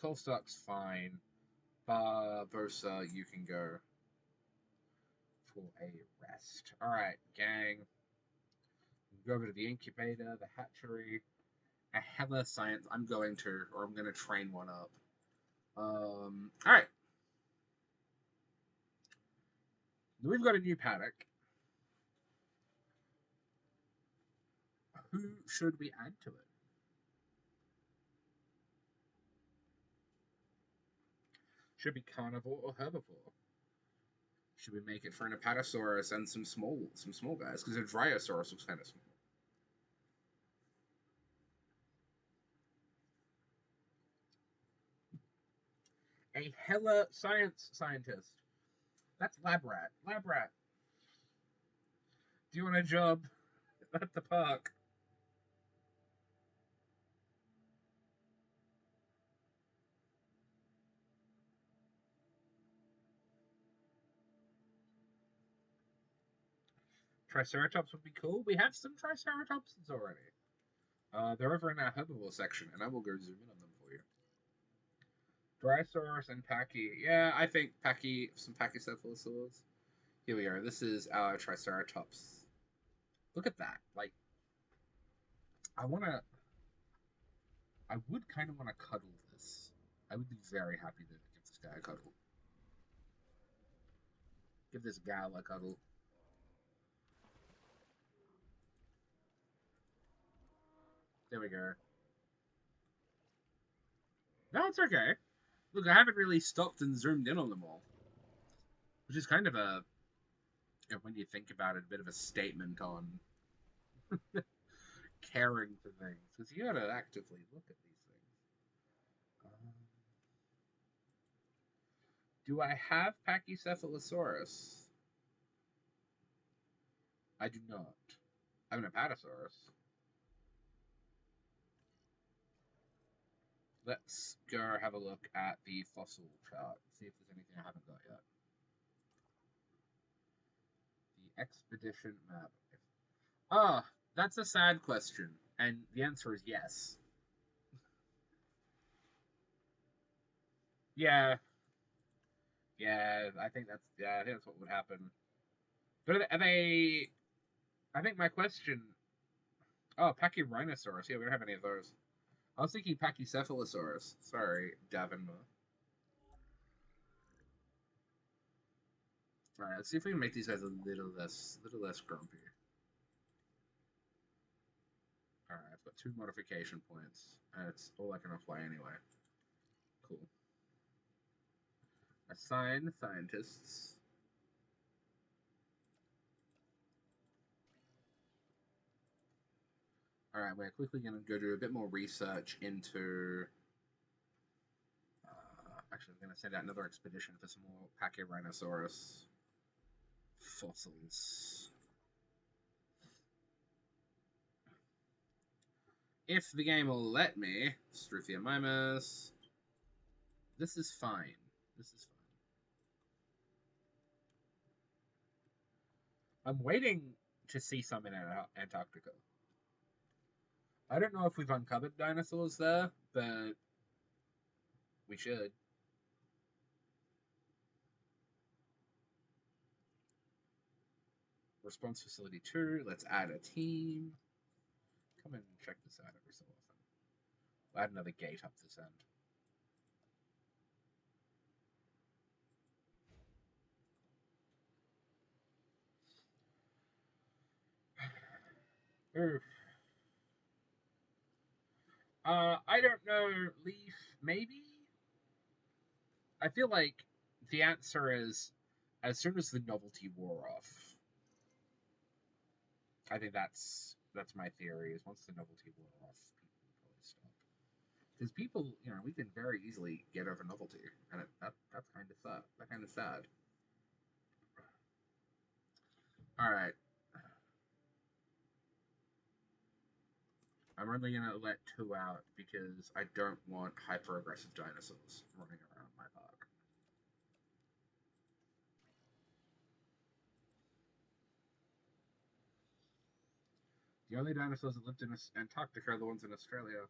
Colstock's fine. Barbosa, you can go for a rest. Alright, gang. Go over to the incubator, the hatchery. A hella science. I'm going to train one up. Alright. We've got a new paddock. Who should we add to it? Should it be carnivore or herbivore? Should we make it for an Apatosaurus and some small guys? Because a Dryosaurus looks kind of small. A hella scientist. That's Lab Rat. Lab Rat. Do you want a job at the park? Triceratops would be cool. We have some Triceratopses already. They're over in our herbivore section, and I will go zoom in on them for you. Dryosaurus and Pachy. Yeah, I think some Pachycephalosaurs. Here we go. This is our Triceratops. Look at that. Like, I would kind of want to cuddle this. I would be very happy to give this guy a cuddle. Give this gal a cuddle. There we go. No, it's okay. Look, I haven't really stopped and zoomed in on them all. Which is kind of a, when you think about it, a bit of a statement on caring for things. Because you gotta actively look at these things. Do I have Pachycephalosaurus? I do not. I have an Apatosaurus. Let's go have a look at the fossil chart. See if there's anything I haven't got yet. The expedition map. Ah, that's a sad question. And the answer is yes. Yeah. Yeah, I think that's what would happen. But are they I think my question. Oh, Pachyrhinosaurus. Yeah, we don't have any of those. I was thinking Pachycephalosaurus. Sorry, Davenmore. Alright, let's see if we can make these guys a little less grumpy. Alright, I've got 2 modification points. And it's all I can apply anyway. Cool. Assign scientists. Alright, we're quickly going to go do a bit more research into... actually, I'm going to send out another expedition for some more Pachyrhinosaurus fossils. If the game will let me, Struthiomimus. This is fine. This is fine. I'm waiting to see some in Antarctica. I don't know if we've uncovered dinosaurs there, but we should. Response Facility 2. Let's add a team. Come and check this out every so often. We'll add another gate up this end. Oof. I don't know. Leaf, maybe? I feel like the answer is as soon as the novelty wore off. I think that's my theory. Is once the novelty wore off, people will probably stop. Because people, we can very easily get over novelty, and that's kind of sad. That kind of sad. All right. I'm only going to let 2 out because I don't want hyper-aggressive dinosaurs running around my park. The only dinosaurs that lived in Antarctica are the ones in Australia.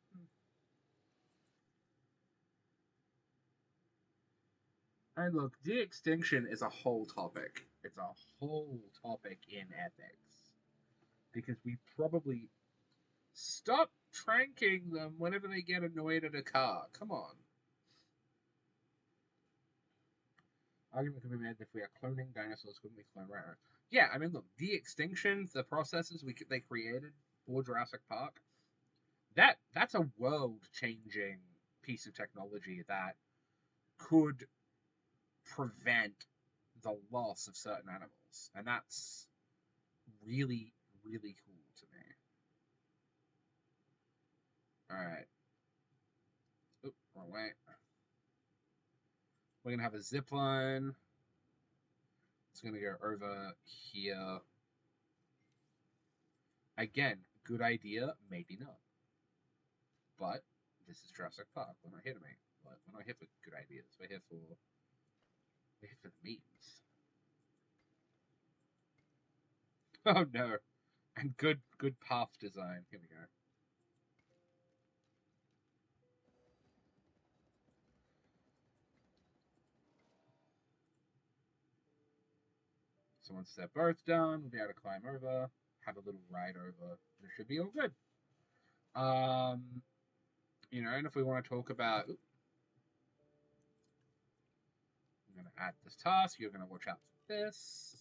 And look, de-extinction is a whole topic. It's a whole topic in ethics. Because we probably stop tranking them whenever they get annoyed at a car. Come on. Argument can be made that if we are cloning dinosaurs, couldn't we clone rhinos? Yeah, I mean, look, de-extinction, the processes they created for Jurassic Park, that's a world-changing piece of technology that could prevent the loss of certain animals, and that's really, really cool to me. All right. Oop, wrong way. We're gonna have a zip line. It's gonna go over here. Again, good idea, maybe not. But this is Jurassic Park. We're not here to make. We're not here for good ideas. We're here for the memes. Oh no! And good path design. Here we go. So once they're both done, we'll be able to climb over, have a little ride over. It should be all good. And if we want to talk about, I'm going to add this task. You're going to watch out for this.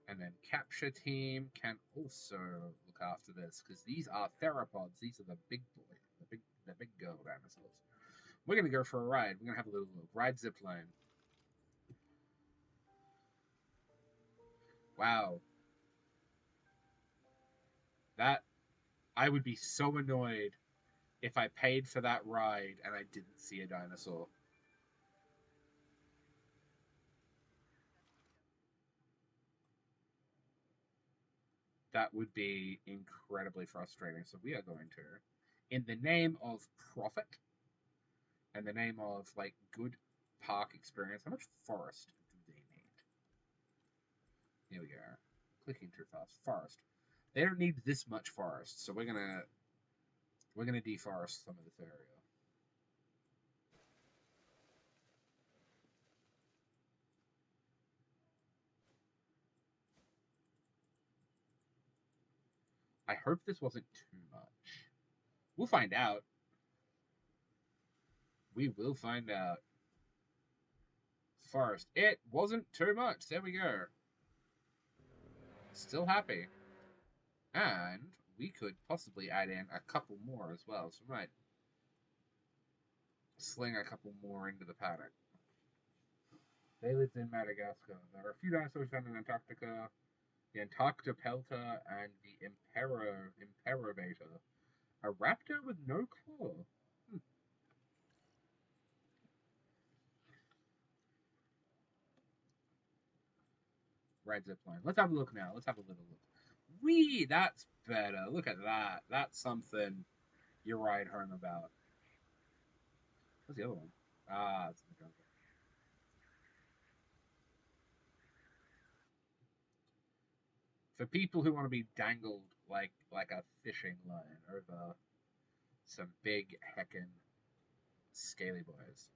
And then capture team can also look after this because these are theropods. These are the big boy, the big girl dinosaurs. We're gonna go for a ride. We're gonna have a little ride zip line. Wow, that I would be so annoyed if I paid for that ride and I didn't see a dinosaur. That would be incredibly frustrating. So we are going to, in the name of profit and the name of like good park experience, how much forest do they need? Here we go. Clicking too fast. Forest. They don't need this much forest, so we're gonna deforest some of this area. I hope this wasn't too much. We'll find out. We will find out. Forest. It wasn't too much. There we go. Still happy. And we could possibly add in a couple more as well. So we might sling a couple more into the paddock. They lived in Madagascar. There are a few dinosaurs found in Antarctica. The Antarctopelta and the Imperobata. A raptor with no claw. Red zip line. Let's have a look now. Let's have a little look. Wee, that's better. Look at that. That's something you ride home about. What's the other one? Ah, it's in the jungle. For people who want to be dangled like a fishing line over some big heckin' scaly boys.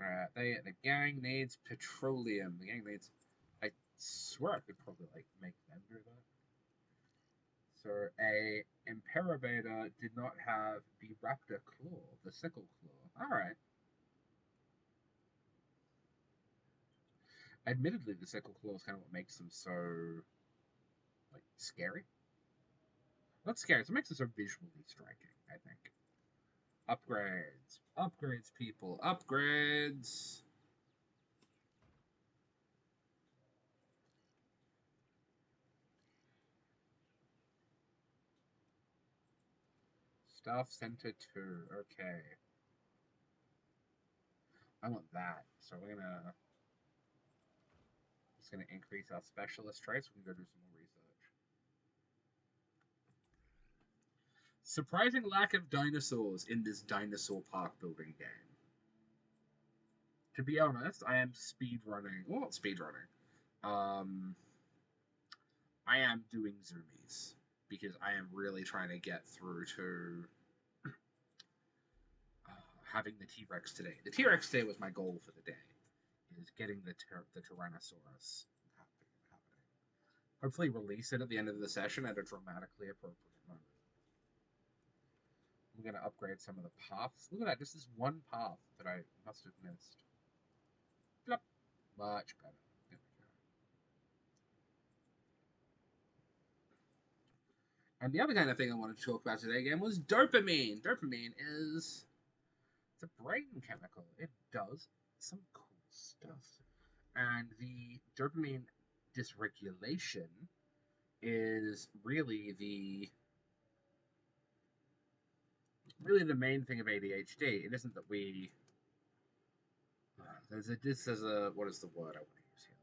Alright, the gang needs petroleum. The gang needs. I swear I could probably like make them do that. So a Imperobata did not have the raptor claw, the sickle claw. All right. Admittedly, the sickle claw is kind of what makes them so like scary. Not scary. So it makes them so visually striking. I think. Upgrades, upgrades, people, upgrades. Staff Center 2. Okay. I want that. So we're gonna just going to increase our specialist traits. We can go do some more research. Surprising lack of dinosaurs in this dinosaur park building game. To be honest, I am speedrunning. Well, not speedrunning. I am doing zoomies because I am really trying to get through to having the T-Rex today. The T-Rex today was my goal for the day, is getting the Tyrannosaurus happening. Hopefully release it at the end of the session at a dramatically appropriate moment. We're going to upgrade some of the paths. Look at that, just this one path that I must have missed. Plop. Much better. There we go. And the other kind of thing I wanted to talk about today again was dopamine. Dopamine is... it's a brain chemical. It does some cool stuff. And the dopamine dysregulation is really the main thing of ADHD. It isn't that we... there's a what is the word I want to use here?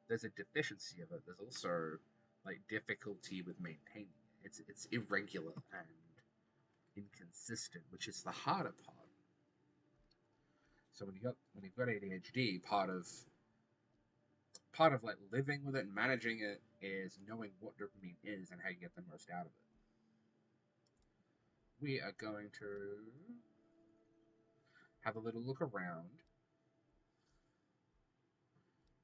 There's a deficiency of it. There's also like difficulty with maintaining it. It's irregular and inconsistent, which is the harder part. So when you've got ADHD, part of like living with it and managing it is knowing what dopamine is and how you get the most out of it. We are going to have a little look around.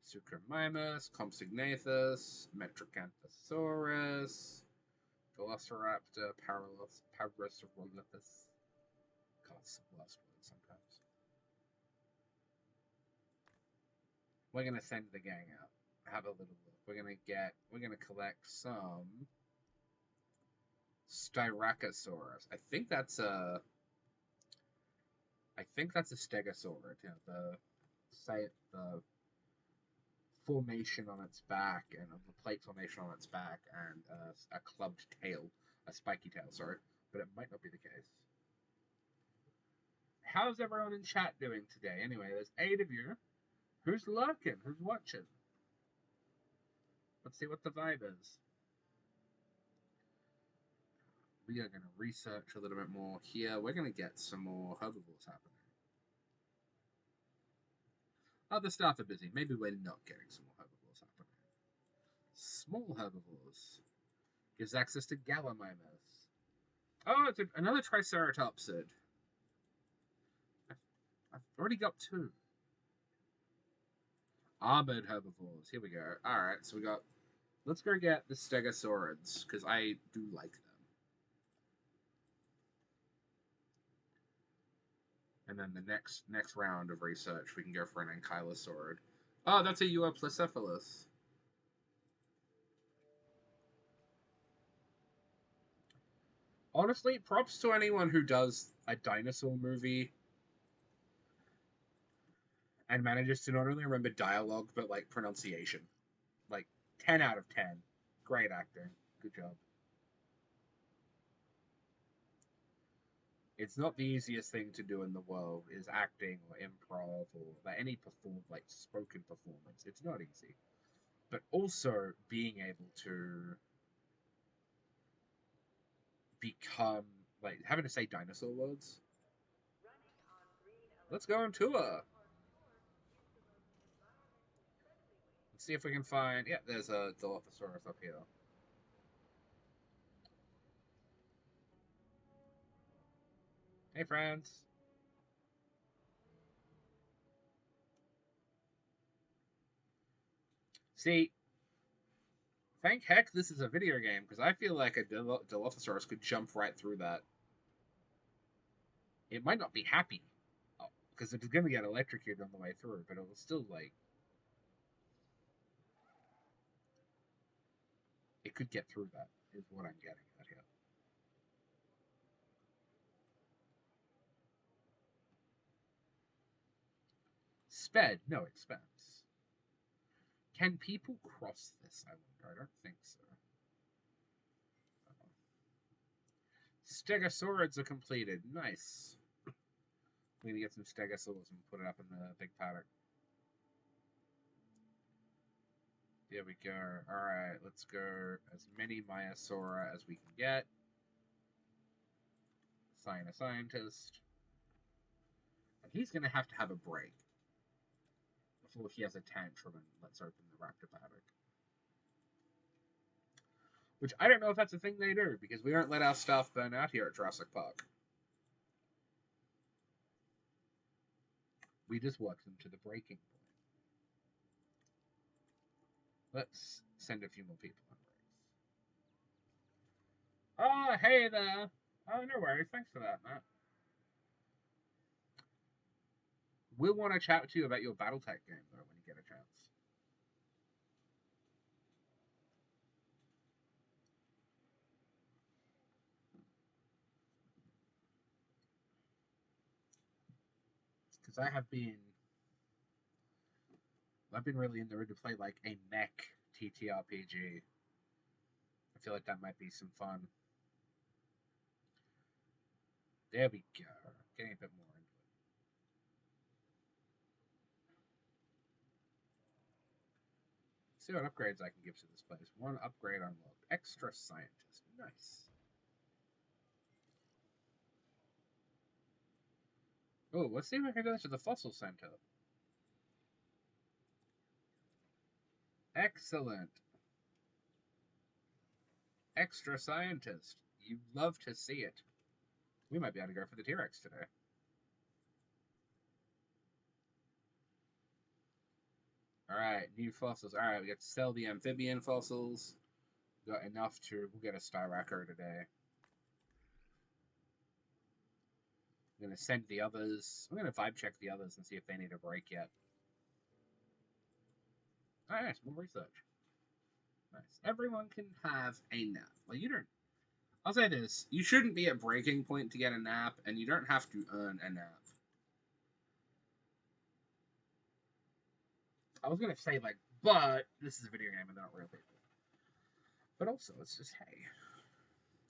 Suchomimus, Compsognathus, Metracanthosaurus, Velociraptor, Parasaurolophus. God, it's the last word sometimes. We're gonna send the gang out. Have a little look. We're gonna collect some Styracosaurus. I think that's a Stegosaurid. You know, the formation on its back and the plate formation on its back and a clubbed tail, a spiky tail. Sorry, but it might not be the case. How's everyone in chat doing today? Anyway, there's 8 of you. Who's lurking? Who's watching? Let's see what the vibe is. We are going to research a little bit more here. We're going to get some more herbivores happening. Other staff are busy. Maybe we're not getting some more herbivores happening. Small herbivores. Gives access to Gallimimus. Oh, it's another Triceratopsid. I've already got 2. Armored herbivores. Here we go. Alright, so we got... let's go get the Stegosaurids, because I do like them. And then the next round of research, we can go for an Ankylosaurid. Oh, that's a Euoplocephalus. Honestly, props to anyone who does a dinosaur movie and manages to not only remember dialogue, but, like, pronunciation. Like, 10 out of 10. Great acting. Good job. It's not the easiest thing to do in the world, is acting or improv or any spoken performance. It's not easy. But also being able to become, like, having to say dinosaur words. Let's go on tour. Let's see if we can find... yeah, there's a Dilophosaurus up here. Hey, friends. See, thank heck this is a video game, because I feel like a Dilophosaurus could jump right through that. It might not be happy, because it's going to get electrocuted on the way through, but it will still, like... it could get through that, is what I'm getting at here. Sped, no expense. Can people cross this, I wonder? I don't think so. Stegosaurids are completed. Nice. We're going to get some Stegosaurs and put it up in the big paddock. There we go. Alright, let's go as many Maiasaura as we can get. Assign a scientist. And he's going to have a break before he has a tantrum and lets open the Raptor Paddock. Which I don't know if that's a thing they do, because we don't let our staff burn out here at Jurassic Park. We just work them to the breaking point. Let's send a few more people on breaks. Oh, hey there. Oh, no worries. Thanks for that, Matt. We'll want to chat to you about your Battletech game, though, when you get a chance. Because I've been really in the mood to play, like, a mech TTRPG. I feel like that might be some fun. There we go. Getting a bit more into it. See what upgrades I can give to this place. One upgrade unlocked. Extra scientist. Nice. Oh, let's see if we can do this to the fossil center. Excellent. Extra scientist. You love to see it. We might be able to go for the T-Rex today. Alright, new fossils. Alright, we got to sell the amphibian fossils. Got enough to... We'll get a Styraco today. I'm going to send the others... I'm going to vibe check the others and see if they need a break yet. Oh, nice. More research. Nice. Everyone can have a nap. Well, you don't... I'll say this. You shouldn't be at breaking point to get a nap, and you don't have to earn a nap. I was going to say, like, but this is a video game and they're not real people. But also, it's just, hey,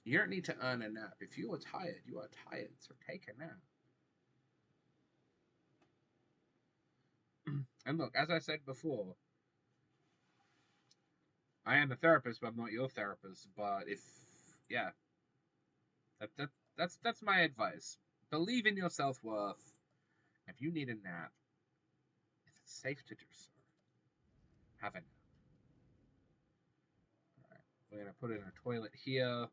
you don't need to earn a nap. If you are tired, you are tired, so take a nap. And look, as I said before, I am a therapist, but I'm not your therapist. But if, yeah, that's my advice. Believe in your self-worth. If you need a nap, if it's safe to do so, have a nap. All right, we're gonna put in a toilet here,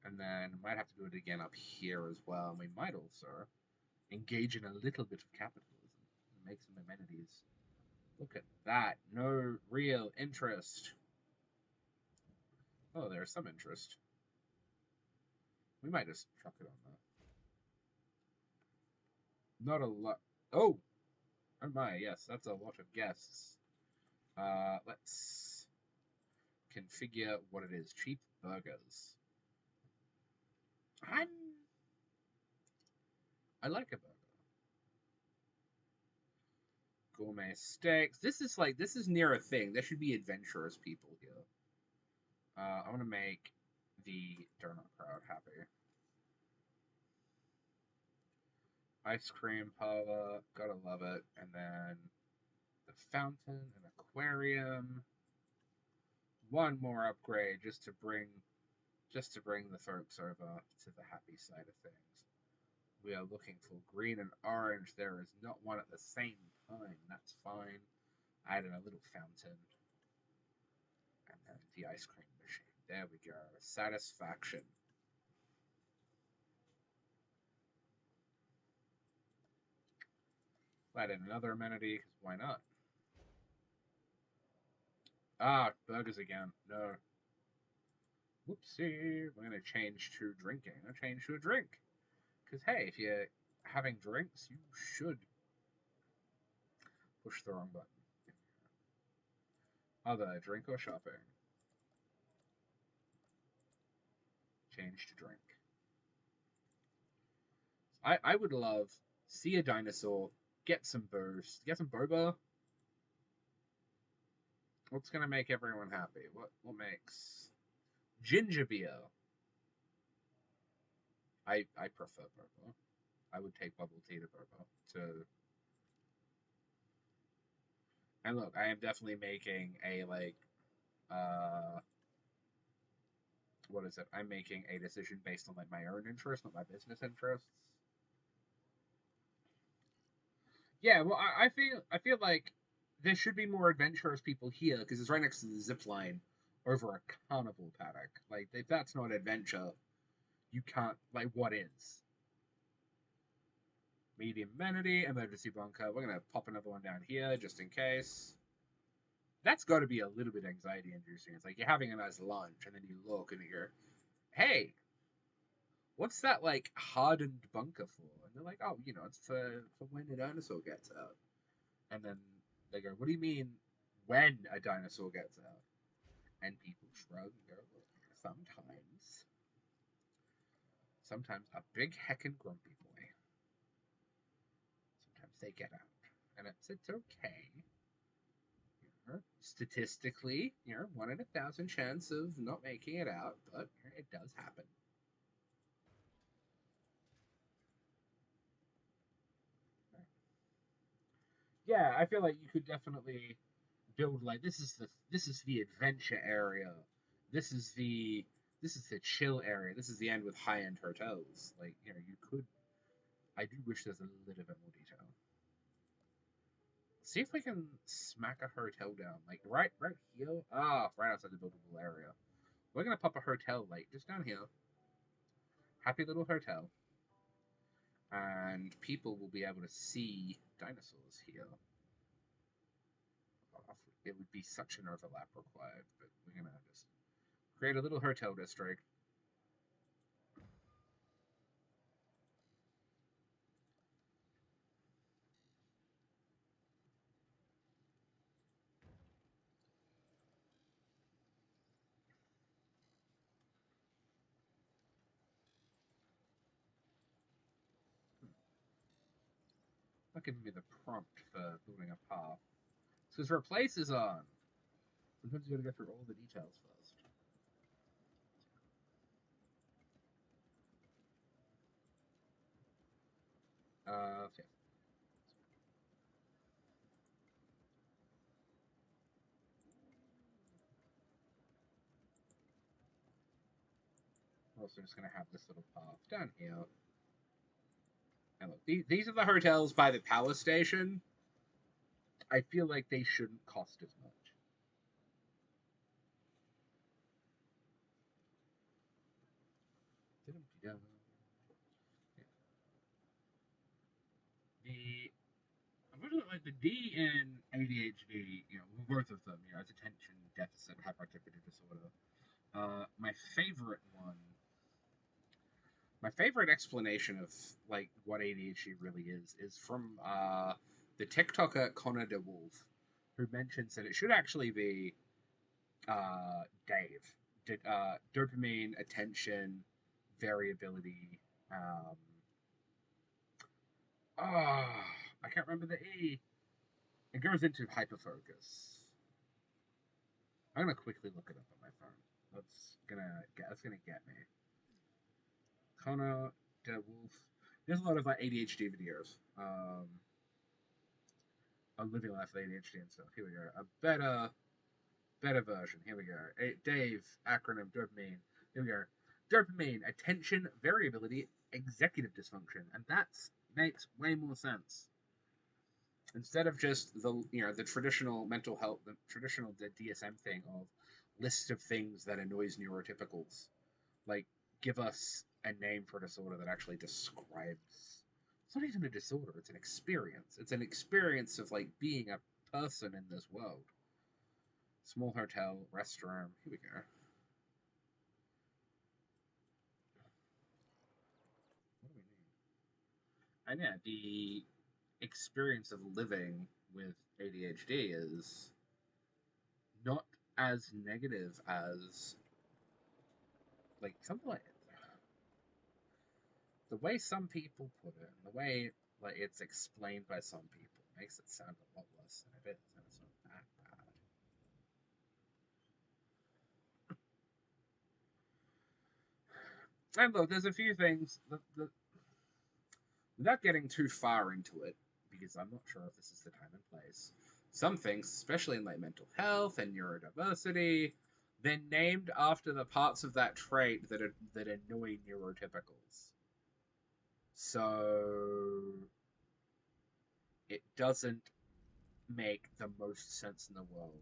and then might have to do it again up here as well. We might also engage in a little bit of capitalism and make some amenities. Look at that. No real interest. Oh, there's some interest. We might just chuck it on there. Not a lot. Oh! Oh my, yes, that's a lot of guests. Let's configure what it is. Cheap burgers. I like a burger. Gourmet steaks. This is near a thing. There should be adventurous people here. I want to make the donut crowd happy. Ice cream parlor, gotta love it. And then the fountain and aquarium. One more upgrade just to bring the folks over to the happy side of things. We are looking for green and orange. There is not one at the same time. That's fine. Add in a little fountain. And then the ice cream machine. There we go. Satisfaction. Add in another amenity, because why not? Ah, burgers again. No. Whoopsie. We're going to change to drinking. I'll change to a drink. Because, hey, if you're having drinks, you should push the wrong button. Other drink or shopping? Change to drink. I would love see a dinosaur, get some booze, get some boba. What's gonna make everyone happy? What makes ginger beer? I prefer boba. I would take bubble tea to boba. To And look, I am definitely making a like uh what is it? I'm making a decision based on like my own interest, not my business interests. Yeah, well, I feel like there should be more adventurous people here because it's right next to the zip line over a carnival paddock. Like, if that's not adventure, you can't. Like, what is? Medium amenity, emergency bunker. We're gonna pop another one down here just in case. That's got to be a little bit anxiety inducing. It's like you're having a nice lunch and then you look and you go, "Hey, what's that like hardened bunker for?" And they're like, "Oh, it's for when a dinosaur gets out." And then they go, "What do you mean when a dinosaur gets out?" And people shrug and go, "Look, sometimes a big heckin' grumpy boy. Sometimes they get out, and it's okay. Statistically, 1 in 1,000 chance of not making it out, but it does happen." Yeah, I feel like you could definitely build like this is the adventure area. This is the this is the chill area. This is the end with high end hotels. Like you could. I do wish there's a little bit more detail. See if we can smack a hotel down, like right here. Right outside the buildable area. We're gonna pop a hotel like just down here. Happy little hotel, and people will be able to see dinosaurs here. It would be such an overlap required, but we're gonna just create a little hotel district. Not giving me the prompt for building a path. Because replace is on. Sometimes you gotta go through all the details first. Yeah. We're also just gonna have this little path down here. And look, these are the hotels by the power station. I feel like they shouldn't cost as much. Yeah. The Unfortunately, like the D in ADHD, both of them, as attention deficit hyperactivity disorder. My favorite one, my favorite explanation of like what ADHD really is from the TikToker Connor DeWolf, who mentions that it should actually be Dave. Dopamine, attention, variability. Um, I can't remember the E. It goes into hyperfocus. I'm gonna quickly look it up on my phone. That's gonna get me. Connor DeWolf. There's a lot of like ADHD videos. On living life with ADHD and stuff. Here we go. A better version. Here we go. Dave acronym dopamine. Here we go. Dopamine, attention variability, executive dysfunction, and that makes way more sense. Instead of just the traditional mental health, the traditional DSM thing of list of things that annoys neurotypicals, like give us a name for a disorder that actually describes. It's not even a disorder; it's an experience. It's an experience of like being a person in this world. Small hotel, restaurant. Here we go. What do we need? And yeah, the experience of living with ADHD is not as negative as like something like the way some people put it, and the way like it's explained by some people makes it sound a lot worse than it is, and it's not that bad. And look, there's a few things without getting too far into it, because I'm not sure if this is the time and place. some things, especially in like mental health and neurodiversity, they're named after the parts of that trait that annoy neurotypicals. So it doesn't make the most sense in the world.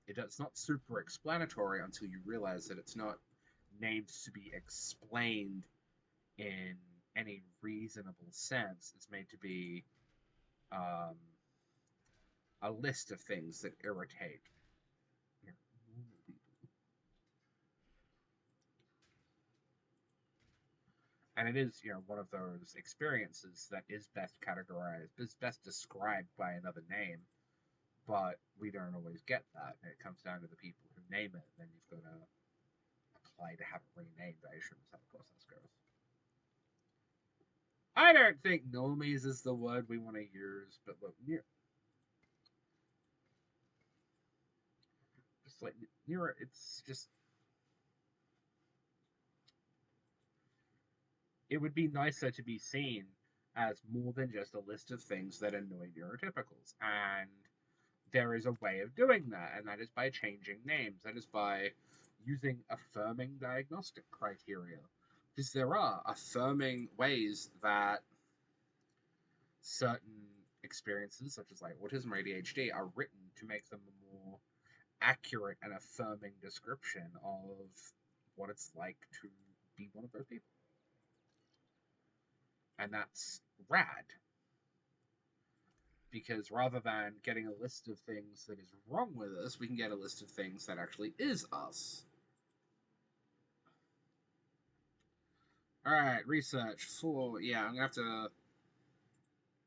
It's not super explanatory until you realize that it's not named to be explained in any reasonable sense. It's made to be um, a list of things that irritate normal people. And it is, one of those experiences that is best categorized, is best described by another name, but we don't always get that. And it comes down to the people who name it, and then you've got to apply to have it renamed. I assume that's how the process goes. I don't think normies is the word we want to use, but look, just like neuro, it's just, it would be nicer to be seen as more than just a list of things that annoy neurotypicals. And there is a way of doing that, and that is by changing names. That is by using affirming diagnostic criteria. Because there are affirming ways that certain experiences, such as like autism or ADHD, are written to make them a more accurate and affirming description of what it's like to be one of those people. And that's rad. Because rather than getting a list of things that is wrong with us, we can get a list of things that actually is us. Alright, research. 4. Yeah, I'm gonna have to.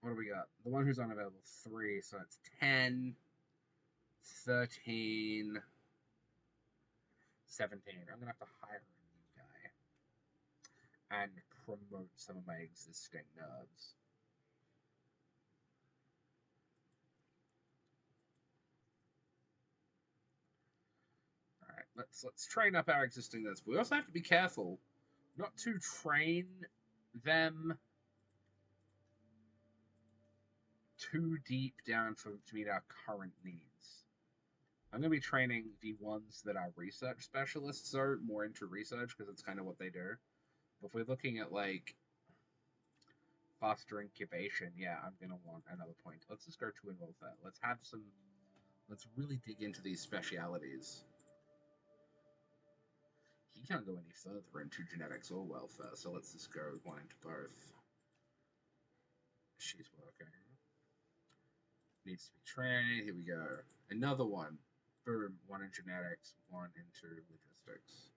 What do we got? The one who's unavailable, 3. So it's 10, 13, 17. I'm gonna have to hire a new guy and promote some of my existing nerds. Alright, let's train up our existing nerds. But we also have to be careful not to train them too deep down to meet our current needs. I'm going to be training the ones that are research specialists are more into research because it's kind of what they do. But if we're looking at like faster incubation, yeah, I'm going to want another point. Let's just go to in welfare. Let's really dig into these specialities. He can't go any further into genetics or welfare, so let's just go one into both. She's working. Needs to be trained. Here we go. Another one. Boom. One in genetics, one into logistics.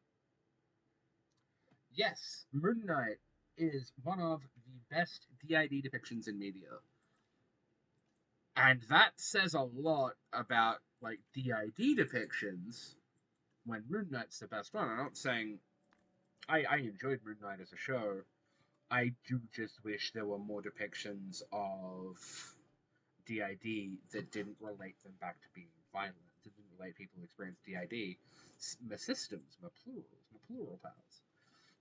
Yes, Moon Knight is one of the best DID depictions in media. And that says a lot about like DID depictions when Moon Knight's the best one. I'm not saying I enjoyed Moon Knight as a show. I do just wish there were more depictions of DID that didn't relate them back to being violent, didn't relate people who experience DID, my systems, my plural powers.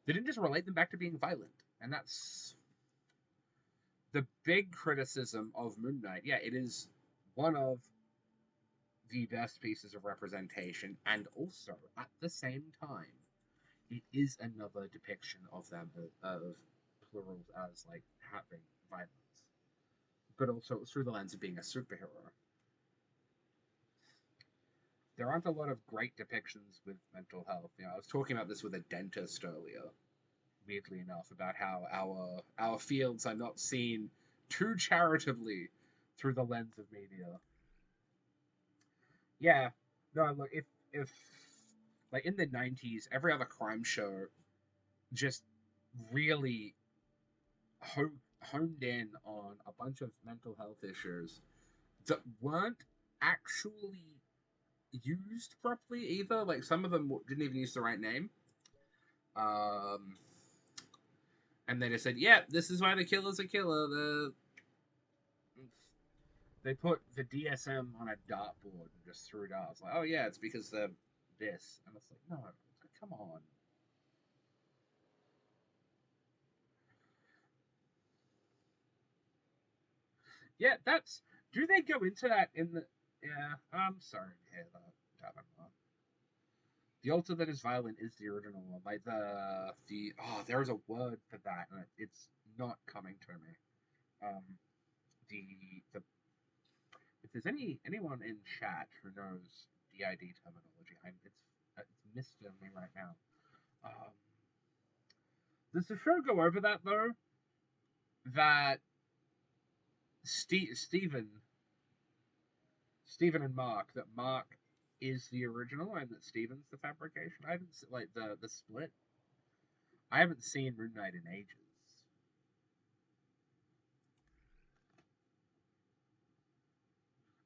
They didn't just relate them back to being violent. And that's the big criticism of Moon Knight. Yeah, it is one of the best pieces of representation, and also, at the same time, it is another depiction of them, of plurals as, like, having violence. But also through the lens of being a superhero. There aren't a lot of great depictions with mental health. I was talking about this with a dentist earlier, weirdly enough, about how our fields are not seen too charitably through the lens of media. Yeah, no, look, if like in the '90s, every other crime show just really honed in on a bunch of mental health issues that weren't actually used properly either. Like some of them didn't even use the right name. Um, and they just said, "Yeah, this is why the killer's a killer." They put the DSM on a dartboard and just threw it out. It's like, "Oh yeah, it's because they're this," and it's like, no, come on. Yeah, Do they go into that in the? Yeah, I'm sorry to hear that. The altar that is violent is the original one. Like there's a word for that, and it's not coming to me. Um, the if there's anyone in chat who knows DID terminology, it's missed me right now. Um, does the show go over that though? That Stephen and Mark, that Mark is the original and that Steven's the fabrication. I haven't like the split. I haven't seen Moon Knight in ages.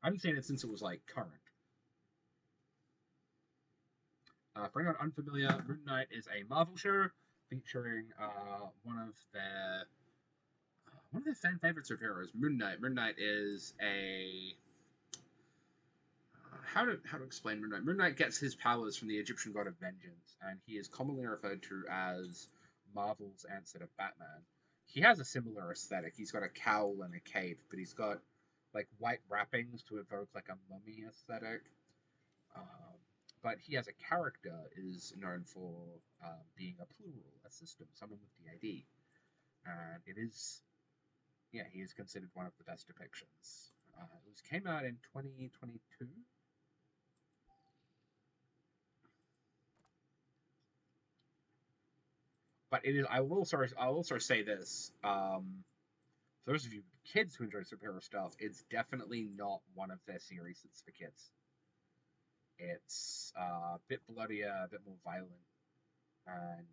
I haven't seen it since it was like current. For anyone unfamiliar, Moon Knight is a Marvel show featuring one of their fan favorite superheroes, Moon Knight. Moon Knight is a how to explain Moon Knight? Moon Knight gets his powers from the Egyptian god of vengeance, and he is commonly referred to as Marvel's answer to Batman. He has a similar aesthetic. He's got a cowl and a cape, but he's got like white wrappings to evoke like a mummy aesthetic. Um, but he as a character is known for being a plural, a system, someone with DID, and he is considered one of the best depictions. Came out in 2022. But it is. I will also say this. For those of you kids who enjoy superhero stuff, it's definitely not one of their series that's for kids. It's a bit bloodier, a bit more violent, and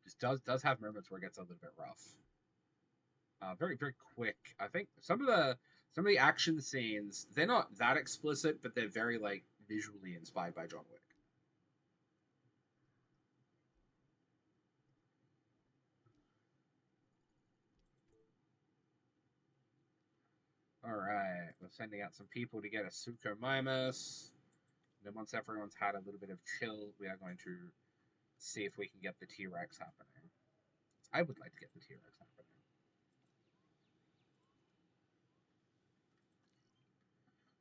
just does have moments where it gets a little bit rough. Very very quick. I think some of the action scenes, they're not that explicit, but they're very like visually inspired by John Wick. All right, we're sending out some people to get a Suchomimus. And then once everyone's had a little bit of chill, we are going to see if we can get the T-Rex happening. I would like to get the T-Rex happening.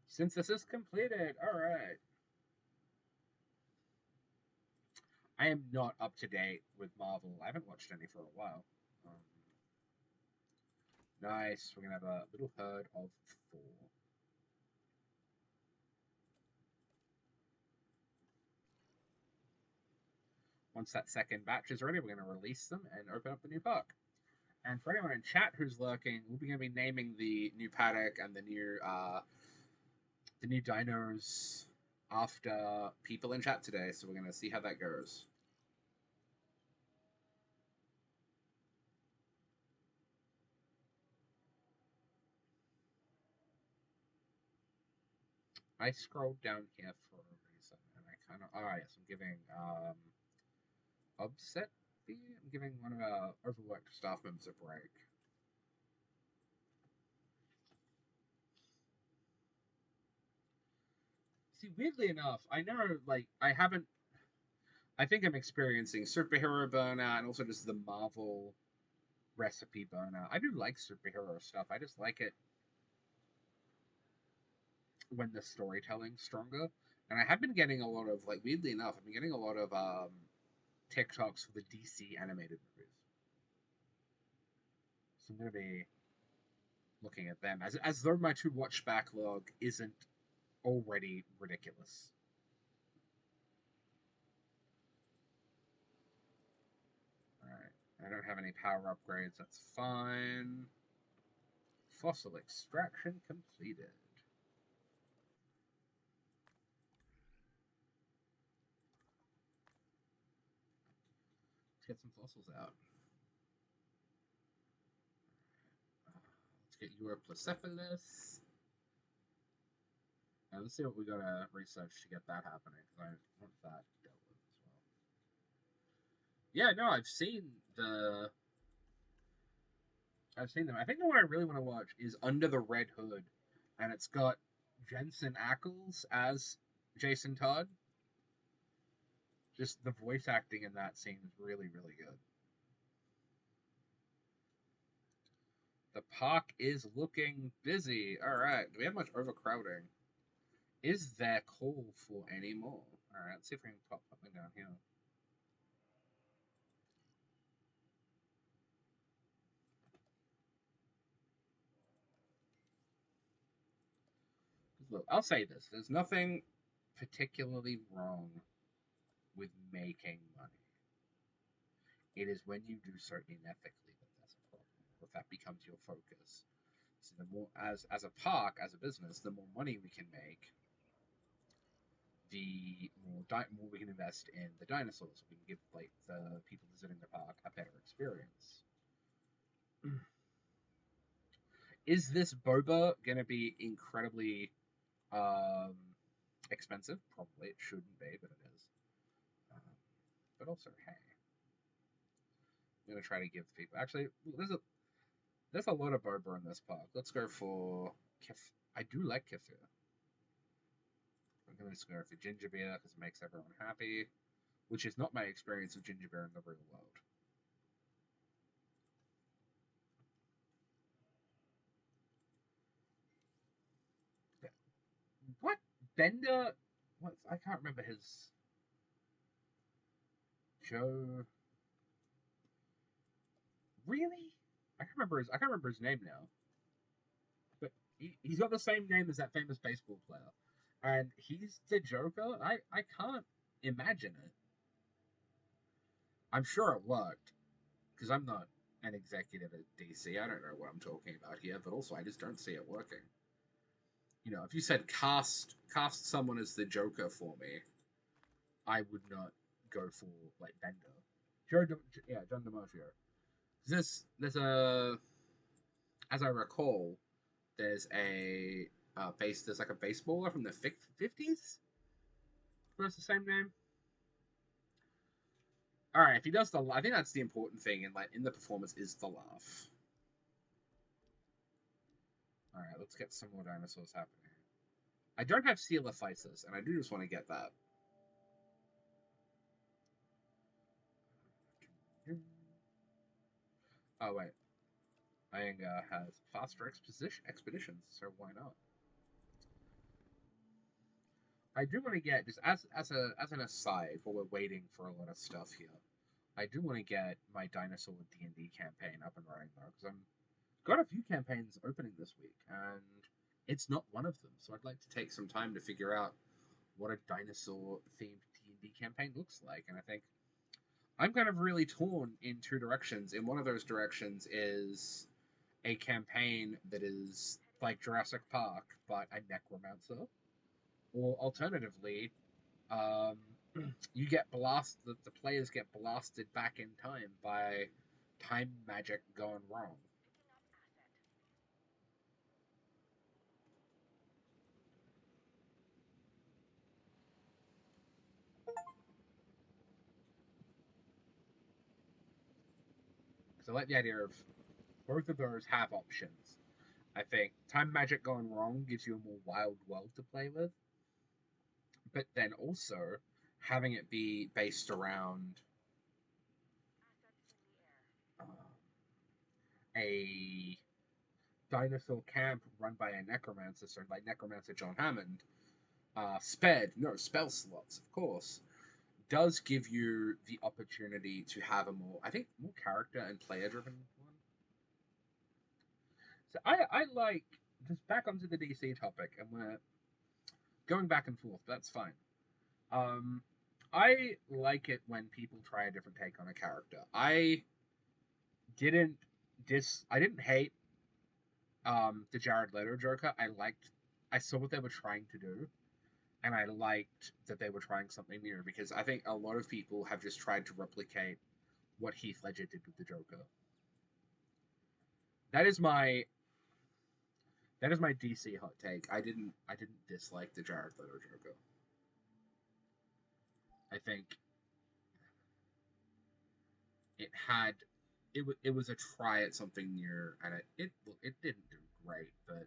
Synthesis completed. All right. I am not up to date with Marvel. I haven't watched any for a while. Um, nice. We're gonna have a little herd of 4. Once that second batch is ready, we're going to release them and open up the new park. And for anyone in chat who's lurking, we'll be going to be naming the new paddock and the new dinos after people in chat today. So we're going to see how that goes. I scrolled down here for a reason, and I kind of yes, I'm giving upset fee. I'm giving one of our overworked staff members a break. See, weirdly enough, I know like I haven't. I think I'm experiencing superhero burnout and also just the Marvel recipe burnout. I do like superhero stuff. I just like it when the storytelling's stronger. And I have been getting a lot of like weirdly enough, I've been getting a lot of TikToks for the DC animated movies. So I'm gonna be looking at them as though my to watch backlog isn't already ridiculous. Alright. I don't have any power upgrades, that's fine. Fossil extraction completed. Let's get some fossils out. Let's get Europlacephalus. Now let's see what we gotta research to get that happening, because I want that dealt with as well. Yeah, no, I've seen them. I think the one I really want to watch is Under the Red Hood, and it's got Jensen Ackles as Jason Todd. Just the voice acting in that scene is really, really good. The park is looking busy. All right. Do we have much overcrowding? Is there call for any more? All right. Let's see if we can pop something down here. Look, I'll say this: there's nothing particularly wrong with making money. It is when you do so unethically that that's a problem, or if that becomes your focus. So the more, as a park, as a business, the more money we can make, the more we can invest in the dinosaurs. We can give like the people visiting the park a better experience. Is this boba gonna be incredibly um, expensive? Probably it shouldn't be, but it is. But also, hey, I'm gonna try to give people. Actually, there's a lot of boba in this park. Let's go for I do like kefir. I'm gonna just go for ginger beer because it makes everyone happy, which is not my experience of ginger beer in the real world. What Bender? What I can't remember his Joe. Really? I can't remember his name now. But he's got the same name as that famous baseball player, and he's the Joker. I can't imagine it. I'm sure it worked because I'm not an executive at DC. I don't know what I'm talking about here, but also I just don't see it working. You know, if you said cast someone as the Joker for me, I would not go for like Bender. John DiMaggio. There's a as I recall, there's like a baseballer from the 50s who has the same name. All right, if he does I think that's the important thing in the performance is the laugh. All right, let's get some more dinosaurs happening. I don't have Coelophysis, and I do just want to get that. Oh wait, Ianga has faster expeditions, so why not? I do want to get just as an aside while we're waiting for a lot of stuff here. I do want to get my dinosaur D&D campaign up and running though, because I'm got a few campaigns opening this week, and it's not one of them. So I'd like to take some time to figure out what a dinosaur themed D&D campaign looks like, and I think I'm kind of really torn in two directions. In one of those directions is a campaign that is like Jurassic Park, but a necromancer, or alternatively, um, you get blasted. The players get blasted back in time by time magic gone wrong. So I like the idea of both of those have options. I think time magic gone wrong gives you a more wild world to play with, but then also having it be based around uh, a dinosaur camp run by a necromancer, so like Necromancer John Hammond, spell slots, of course, does give you the opportunity to have a more, I think, more character and player driven one. So I like just back onto the DC topic, and we're going back and forth. That's fine. Um, I like it when people try a different take on a character. Didn't I didn't hate the Jared Leto Joker. I saw what they were trying to do, and I liked that they were trying something new because I think a lot of people have just tried to replicate what Heath Ledger did with the Joker. That is my DC hot take. I didn't dislike the Jared Leto Joker. I think it had it was a try at something new, and it didn't do great, but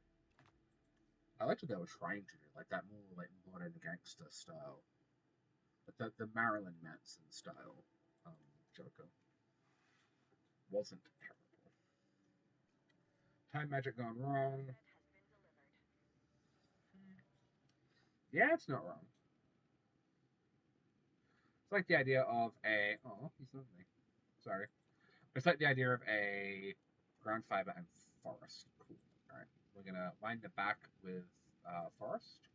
I liked what they were trying to do, like that more like modern gangster style, but the Marilyn Manson style um, Joker wasn't terrible. Time magic gone wrong. Yeah, it's not wrong. It's like the idea of a. Oh, he's lovely. Sorry. It's like the idea of a ground fiber and forest. Cool. All right. We're gonna line the back with forest,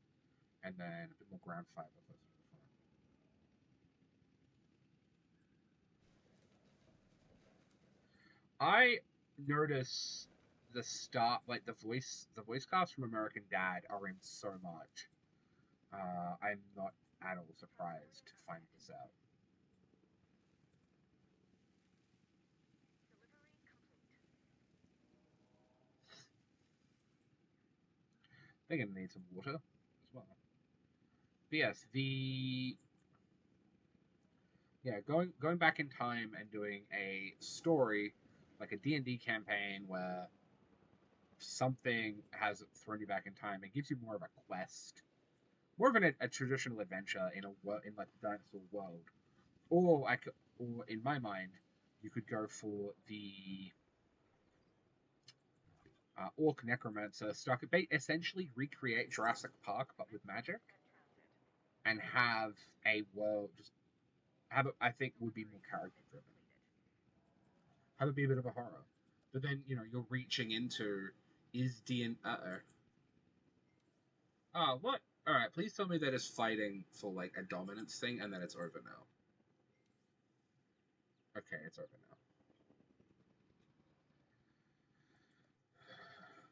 and then a bit more ground fiber closer to the front. I notice the start, like the voice cast from American Dad are in so much. I'm not at all surprised to find this out. They're gonna need some water as well. But yes, the yeah, going back in time and doing a story like a D&D campaign where something has thrown you back in time. It gives you more of a quest, more of a traditional adventure in in like the dinosaur world. Or in my mind, you could go for the orc necromancer stuff. Essentially recreate Jurassic Park but with magic, and have a world. Just have it. I think would be more character driven. Have it be a bit of a horror, but then you're reaching into is D and what? All right, please tell me that it's fighting for like a dominance thing, and then it's over now. Okay, it's over now.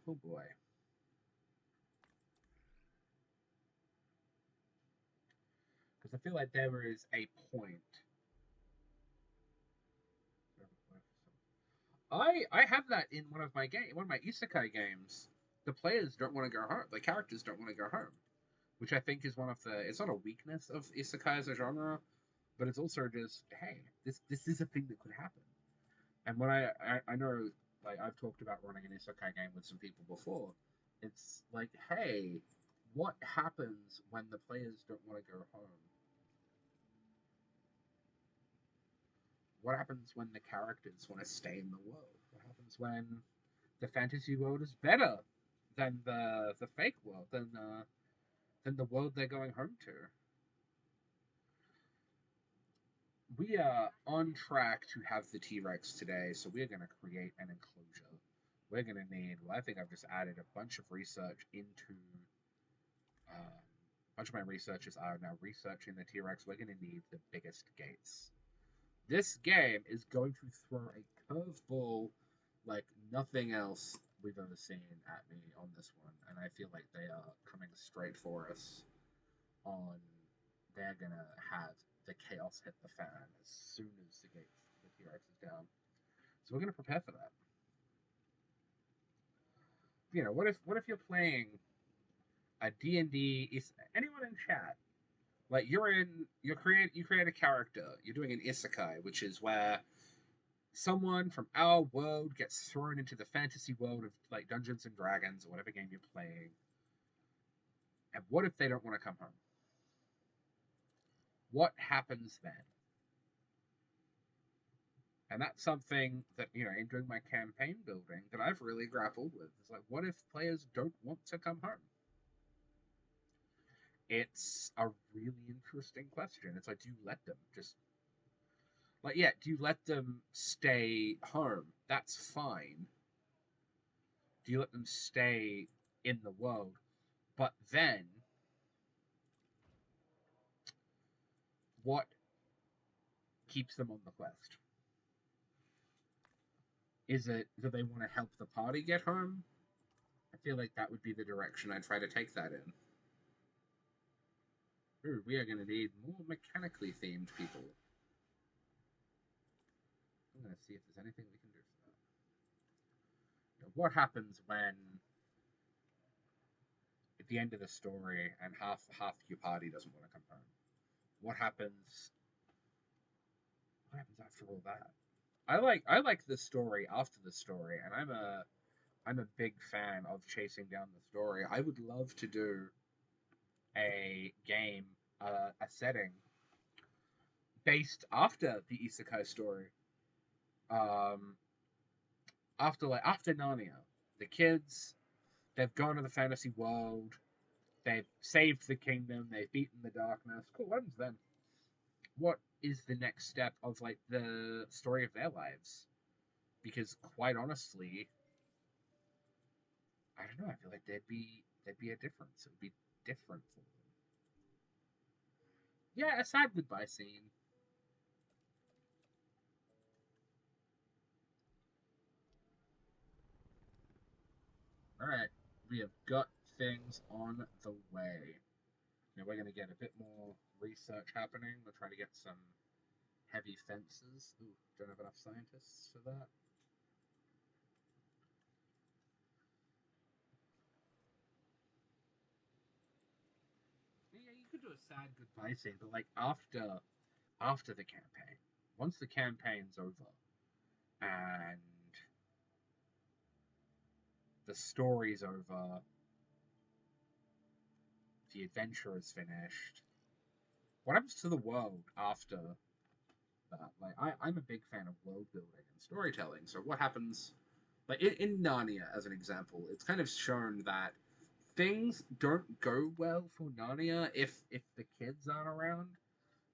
Oh boy. Because I feel like there is a point. I have that in one of my isekai games. The players don't want to go home. The characters don't want to go home, which I think is one of the. It's not a weakness of isekai as a genre, but it's also just hey, this is a thing that could happen. And when I know, like I've talked about running an isekai game with some people before, it's like hey, what happens when the players don't want to go home? What happens when the characters want to stay in the world? What happens when the fantasy world is better than the fake world, than the world they're going home to? We are on track to have the T Rex today, so we're going to create an enclosure. We're going to need. Well, I think I've just added a bunch of research into. A bunch of my researchers are now researching the T Rex. We're going to need the biggest gates. This game is going to throw a curveball like nothing else we've ever seen at me on this one, and I feel like they are coming straight for us. On they're gonna have the chaos hit the fan as soon as the T Rex is down. So we're gonna prepare for that. What if you're playing a D&D? Is anyone in chat? Like you create a character. You're doing an isekai, which is where someone from our world gets thrown into the fantasy world of like Dungeons and Dragons or whatever game you're playing. And what if they don't want to come home? What happens then? And that's something that, in doing my campaign building that I've really grappled with. It's like, what if players don't want to come home? It's a really interesting question. It's like, do you let them just like, yeah, do you let them stay home? That's fine. Do you let them stay in the world? But then what keeps them on the quest? Is it that they want to help the party get home? I feel like that would be the direction I'd try to take that in. Ooh, we are going to need more mechanically themed people. I'm going to see if there's anything we can do for that. What happens when, at the end of the story, and half your party doesn't want to come home? What happens? What happens after all that? I like the story after the story, and I'm a big fan of chasing down the story. I would love to do a game, a setting based after the isekai story, um, after Narnia. the kids, they've gone to the fantasy world, they've saved the kingdom, they've beaten the darkness. Cool, what happens then? What is the next step of like the story of their lives? Because quite honestly, I don't know. I feel like there'd be a difference. It would be different for them. Yeah, a sad goodbye scene. All right, we have got things on the way. Now we're going to get a bit more research happening. We'll try to get some heavy fences. Ooh, don't have enough scientists for that. Yeah, you could do a sad goodbye scene, but like after the campaign, once the campaign's over and the story's over, the adventure is finished. What happens to the world after that? Like, I'm a big fan of world building and storytelling. So what happens? Like in Narnia, as an example, it's kind of shown that things don't go well for Narnia if the kids aren't around.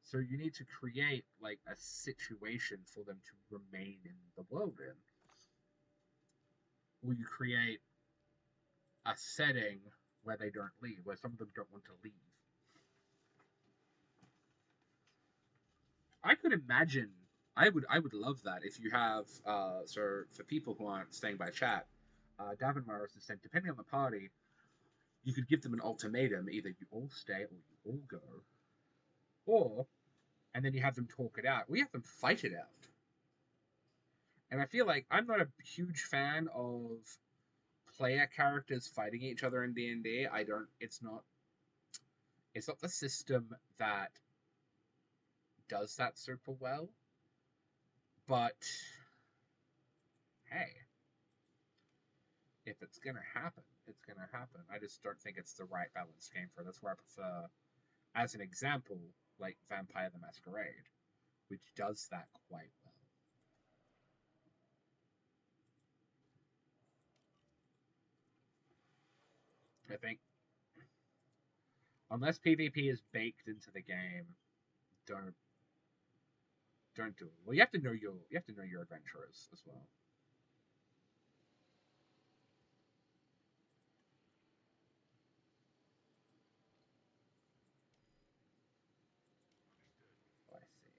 So you need to create like a situation for them to remain in the world in, or you create a setting where they don't leave, where some of them don't want to leave. I could imagine. I would love that if you have so for people who aren't staying by chat, Davin Morris has said depending on the party, you could give them an ultimatum: either you all stay or you all go, or and then you have them talk it out. We have them fight it out. And I feel like I'm not a huge fan of player characters fighting each other in D&D. I don't. It's not the system that does that super well. But hey, if it's gonna happen, it's gonna happen. I just don't think it's the right balanced game for it. That's where I prefer, as an example, like Vampire the Masquerade, which does that quite well. I think unless PvP is baked into the game, don't don't do it. Well, you have to know your adventurers as well. Oh, I see.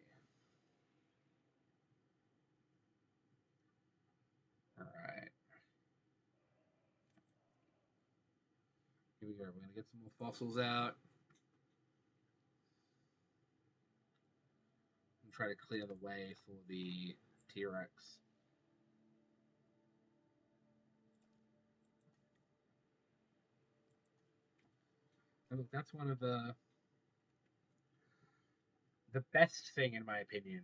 All right, here we go. We're gonna get some more fossils out and try to clear the way for the T-Rex. And look, that's one of the best thing, in my opinion,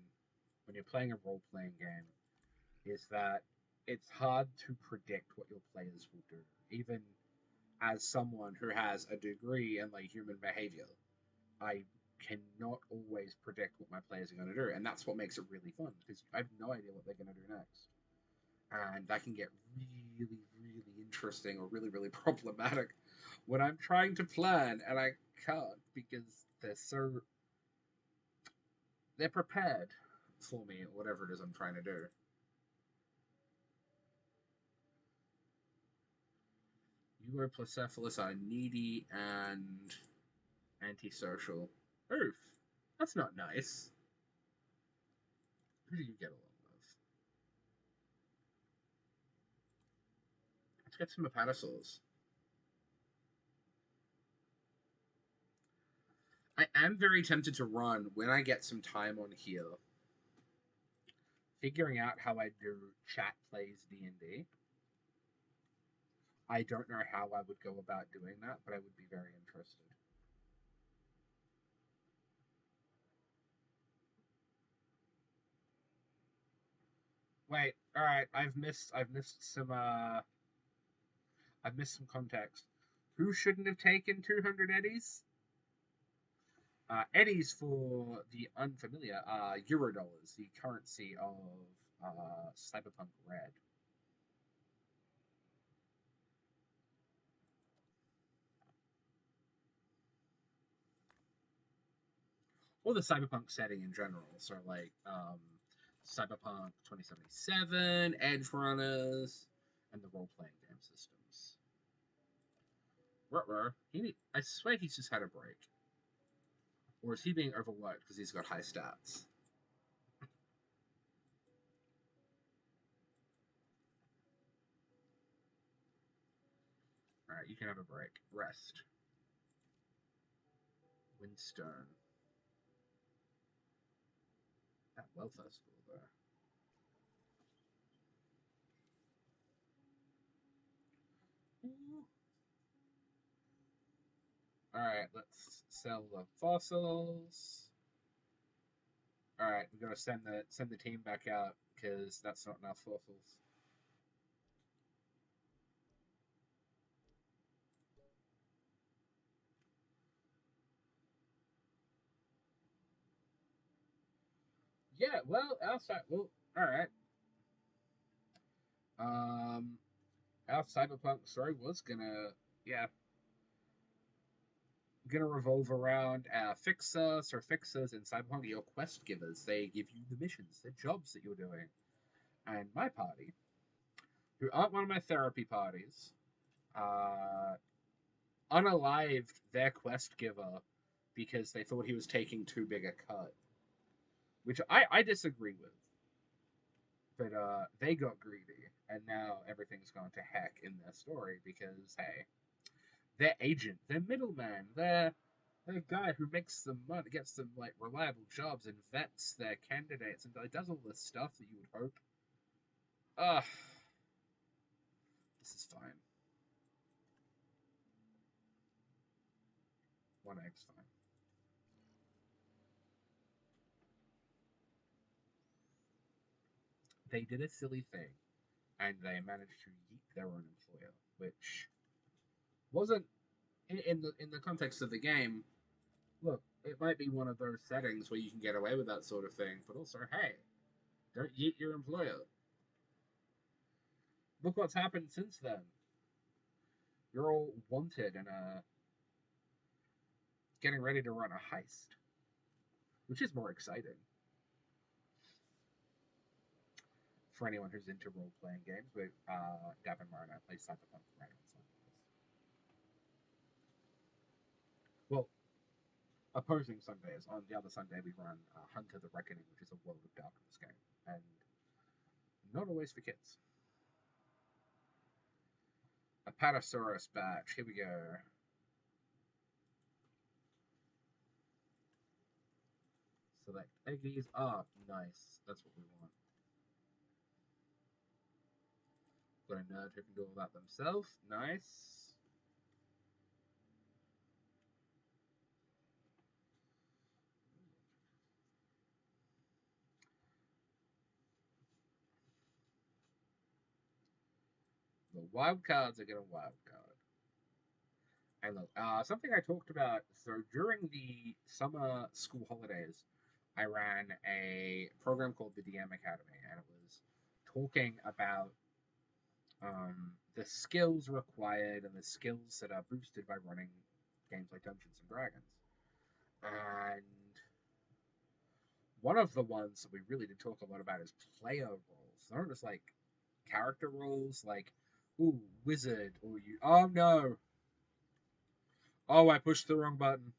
when you're playing a role playing game, is that it's hard to predict what your players will do. Even as someone who has a degree in like human behavior, I cannot always predict what my players are going to do, and that's what makes it really fun because I have no idea what they're going to do next, and that can get really, really interesting or really, really problematic when I'm trying to plan and I can't because they're prepared for me, whatever it is I'm trying to do. Europlacephalus are needy and antisocial. Oof, that's not nice. Who do you get along with? Let's get some apatosaurs. I am very tempted to run when I get some time on here, figuring out how I do chat plays D&D. I don't know how I would go about doing that, but I would be very interested. Wait, all right, I've missed some context. Who shouldn't have taken 200 eddies? Eddies, for the unfamiliar, are Eurodollars, the currency of Cyberpunk Red. or the cyberpunk setting in general. So like Cyberpunk 2077, Edge Runners, and the role playing game systems. Ruh-roh. I swear he's just had a break. Or is he being overworked because he's got high stats? Alright, you can have a break. Rest. Windstone. That welfare school, though. Alright, let's sell the fossils. Alright, we gotta send the team back out because that's not enough fossils. Yeah, well, outside. Well, alright. Um, our cyberpunk story was yeah, gonna revolve around fixers or fixers in cyberpunk. Your quest givers. They give you the missions, the jobs that you're doing. And my party, who aren't one of my therapy parties, uh, unalived their quest giver because they thought he was taking too big a cut, which I disagree with. But they got greedy, and now everything's gone to heck in their story because hey, their agent, their middleman, their guy who makes them money, gets them like reliable jobs and vets their candidates and does all this stuff that you would hope. Ugh, this is fine. One egg's fine. They did a silly thing, and they managed to yeet their own employer, which wasn't in the context of the game. Look, it might be one of those settings where you can get away with that sort of thing, but also, hey, don't yeet your employer. Look what's happened since then. You're all wanted and getting ready to run a heist, which is more exciting for anyone who's into role playing games. With Gavin Moore and I play Cyberpunk right on Sundays. Well, opposing Sundays. On the other Sunday, we run Hunter the Reckoning, which is a World of Darkness game, and not always for kids. Apatosaurus batch. Here we go. Select eggies. Ah, nice. That's what we want. Got a nerd who can do all that themselves. Nice. The wild cards are gonna wild card. And look, something I talked about. So during the summer school holidays, I ran a program called the DM Academy, and it was talking about the skills required and the skills that are boosted by running games like Dungeons and Dragons. And one of the ones that we really did talk a lot about is player roles. Not just like character roles, like ooh, wizard, or you. Oh no! Oh, I pushed the wrong button.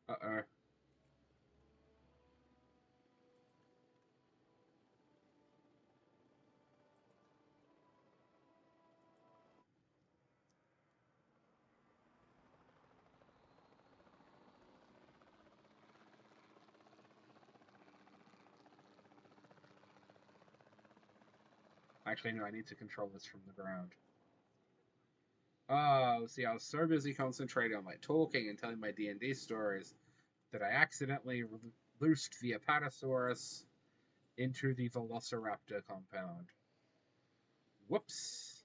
Uh oh. Actually, no, I need to control this from the ground. Oh, see, I was so busy concentrating on my talking and telling my D&D stories that I accidentally loosed the Apatosaurus into the Velociraptor compound. Whoops.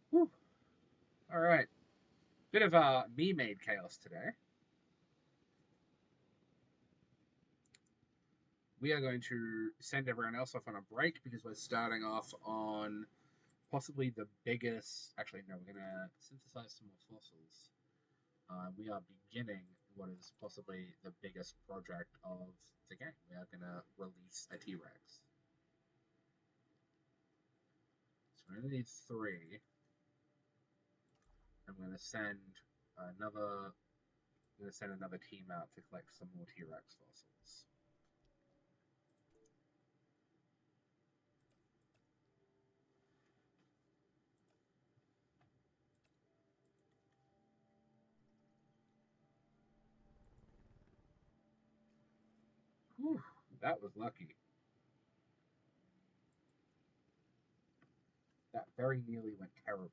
Whew. All right. Bit of me-made chaos today. We are going to send everyone else off on a break because we're starting off on possibly the biggest. Actually, no, we're going to synthesize some more fossils. We are beginning what is possibly the biggest project of the game. We are going to release a T-Rex. So we're going to need 3. I'm going to send another. I'm going to send another team out to collect some more T-Rex fossils. Whew, that was lucky. That very nearly went terribly.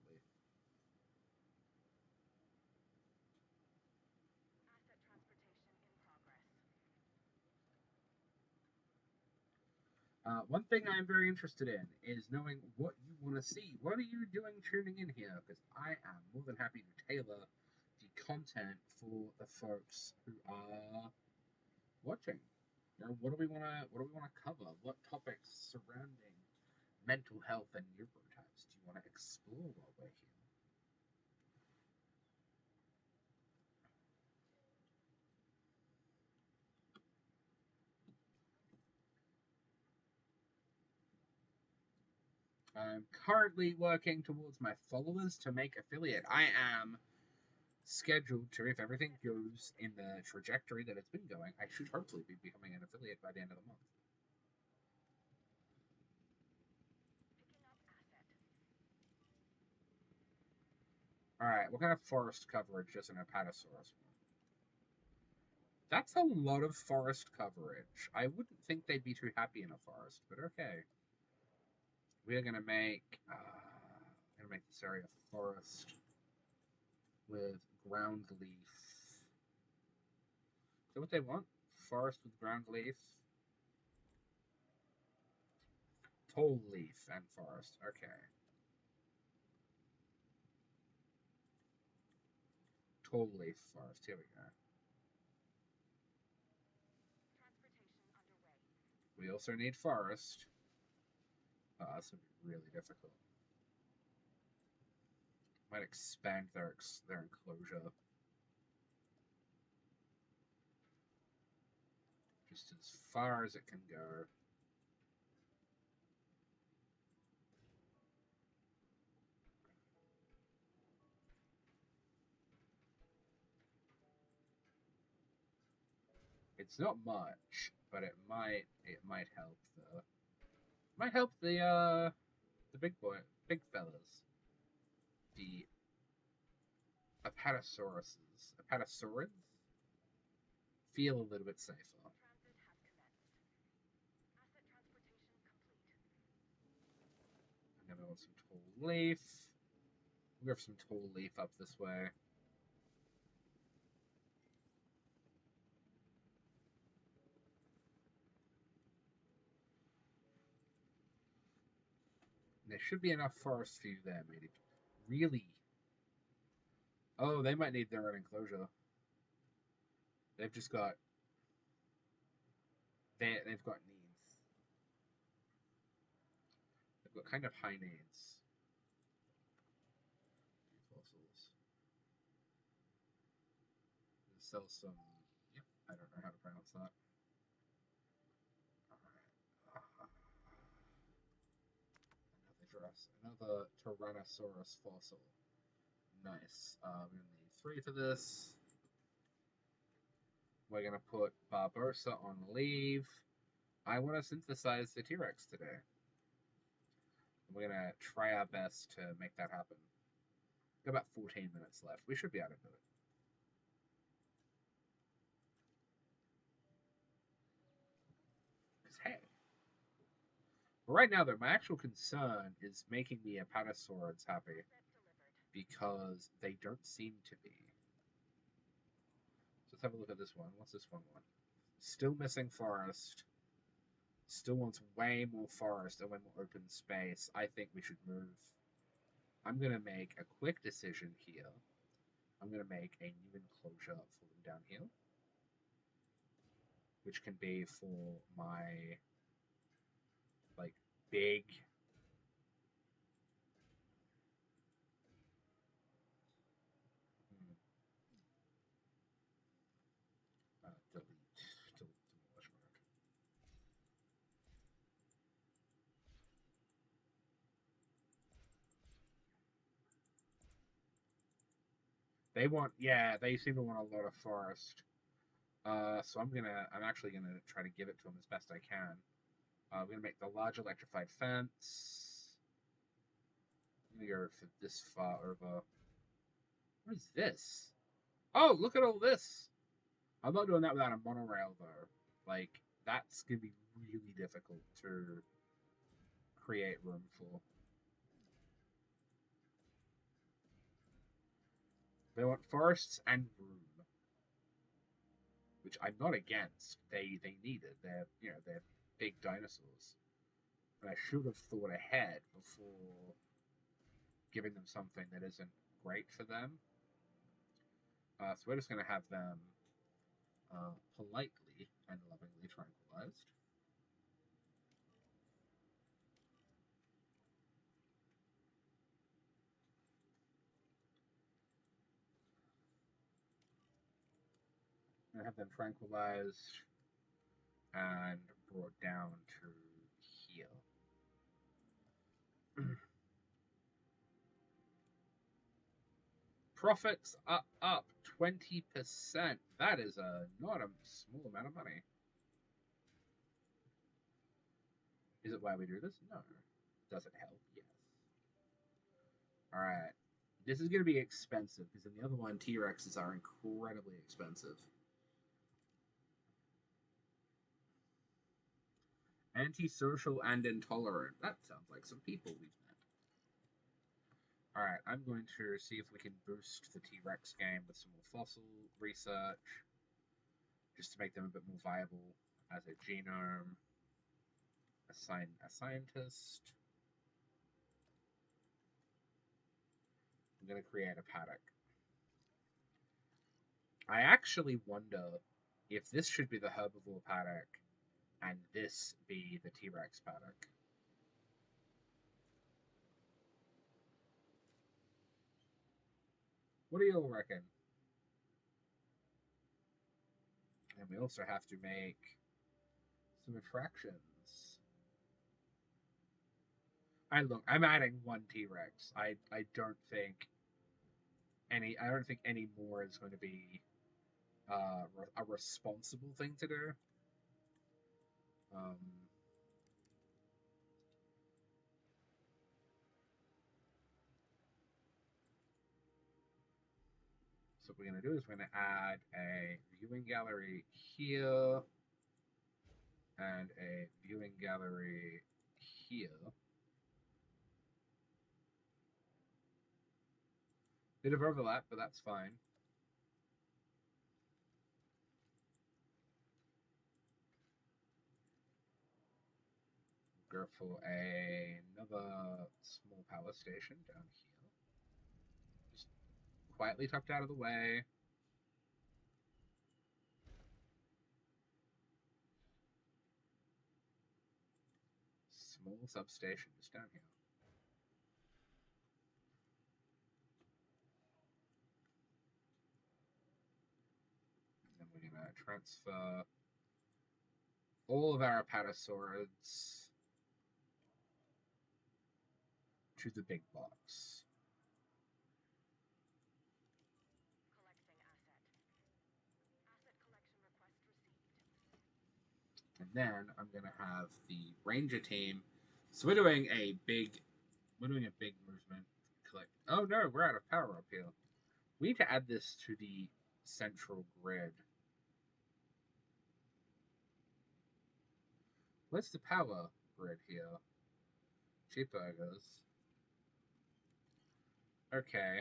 One thing I'm very interested in is knowing what you want to see. What are you doing tuning in here? Because I am more than happy to tailor the content for the folks who are watching. You know, what do we want to cover? What topics surrounding mental health and neurotypes do you want to explore while we're here? I'm currently working towards my followers to make affiliate. I am scheduled to, if everything goes in the trajectory that it's been going, I should hopefully be becoming an affiliate by the end of the month. Alright, what kind of forest coverage is an Apatosaurus? That's a lot of forest coverage. I wouldn't think they'd be too happy in a forest, but okay. We're gonna make this area forest with ground leaf. Is that what they want? Forest with ground leaf? Tall leaf and forest. Okay. Tall leaf forest. Here we go. We also need forest. Oh, this would be really difficult. Might expand their enclosure. Just as far as it can go. It's not much, but it might help the big fellas. The Apatosaurids feel a little bit safer. I'm gonna want some tall leaf. We'll have some tall leaf up this way. There should be enough forest for you there, maybe. Really? Oh, they might need their own enclosure. They've just got they've got needs. They've got kind of high needs. Fossils. Sell some. Yep, I don't know how to pronounce that. Another Tyrannosaurus fossil. Nice. We're gonna need 3 for this. We're gonna put Barbosa on leave. I want to synthesize the T-Rex today. We're gonna try our best to make that happen. Got about 14 minutes left. We should be able to do it. Because hey, right now though, my actual concern is making the Apatosaurids happy because they don't seem to be. So let's have a look at this one. What's this one want? Still missing forest. Still wants way more forest and way more open space. I think we should move. I'm going to make a quick decision here I'm going to make a new enclosure for them down here, which can be for my, like, big... delete demolish mode. They want, yeah, they seem to want a lot of forest. So I'm actually gonna try to give it to them as best I can. I'm gonna make the large electrified fence. I'm gonna go for this far over. What is this? Oh, look at all this! I'm not doing that without a monorail though. Like, that's gonna be really difficult to create room for. They want forests and room, which I'm not against. They need it. They're big dinosaurs. And I should have thought ahead before giving them something that isn't great for them. So we're just going to have them politely and lovingly tranquilized. And have them tranquilized and brought down to here. Profits are up 20%. That is not a small amount of money. Is it why we do this? No. Does it help? Yes. Alright. This is going to be expensive because in the other one, T-Rexes are incredibly expensive. Antisocial and intolerant. That sounds like some people we've met. Alright, I'm going to see if we can boost the T-Rex game with some more fossil research, just to make them a bit more viable as a genome. Assign a scientist. I'm going to create a paddock. I actually wonder if this should be the herbivore paddock and this be the T-Rex paddock. What do you all reckon? And we also have to make some attractions. I'm adding one T-Rex. I don't think any more is going to be a responsible thing to do. Um, so what we're going to do is we're going to add a viewing gallery here and a viewing gallery here. Bit of overlap, but that's fine. Go for another small power station down here. Just quietly tucked out of the way. Small substation just down here. And then we're going to transfer all of our apatosaurids to the big box. And then I'm going to have the ranger team. So we're doing a big movement. Collect. Oh no, we're out of power up here. We need to add this to the central grid. What's the power grid here? Cheap burgers. Okay.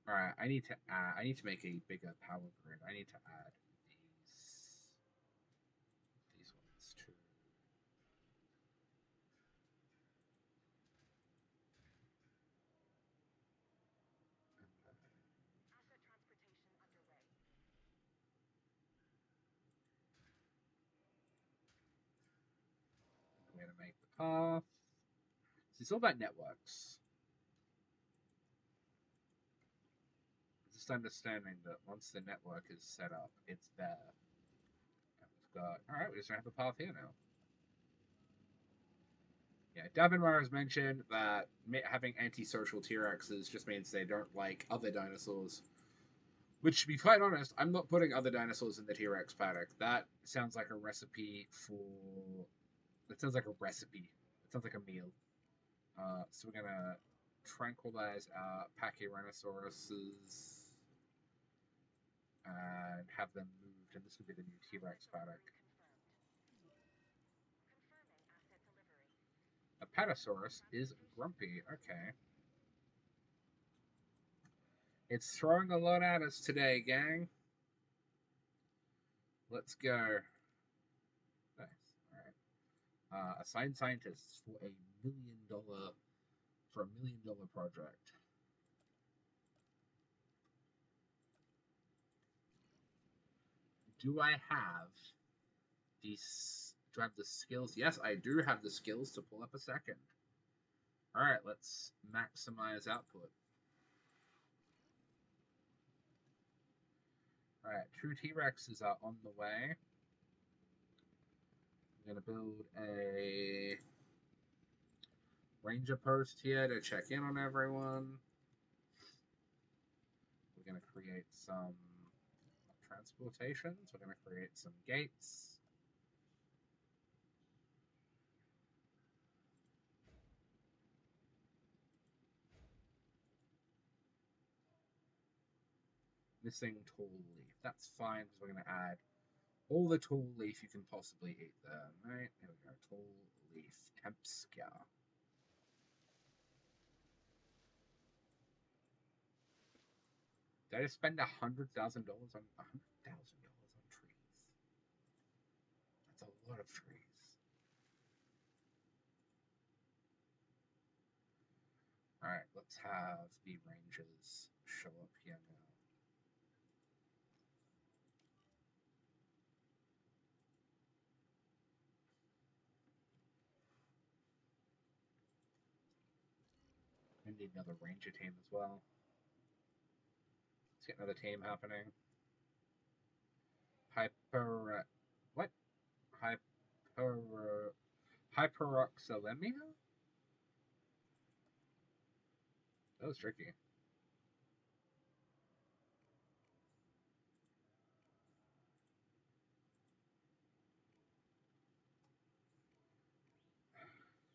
All right. I need to make a bigger power grid. I need to add these ones too. gonna make the path. So it's all about networks. Just understanding that once the network is set up, it's there. And we've got, alright, we just have a path here now. Yeah, Davenmar has mentioned that having antisocial T-Rexes just means they don't like other dinosaurs. Which, to be quite honest, I'm not putting other dinosaurs in the T-Rex paddock. That sounds like a recipe for... That sounds like a recipe. It sounds like a meal. So we're gonna tranquilize our Pachyrhinosaurus and have them moved, and this will be the new T-Rex paddock. Apatosaurus is grumpy. Okay. It's throwing a lot at us today, gang. Let's go. Nice. Alright. Assign scientists for a $1 million project. Do I have these? Do I have the skills? Yes, I do have the skills to pull up a second. Alright, let's maximize output. Alright, 2 T-Rexes are on the way. I'm going to build a ranger post here to check in on everyone. We're going to create some transportations. We're going to create some gates. Missing tall leaf. That's fine because we're going to add all the tall leaf you can possibly eat there. Right? Here we go. Tall leaf. Temp scour. Did I just spend $100,000 on $100,000 on trees? That's a lot of trees. Alright, let's have the rangers show up here now. We need another ranger team as well. Let's get another team happening. What? Hyperoxalemia? That was tricky.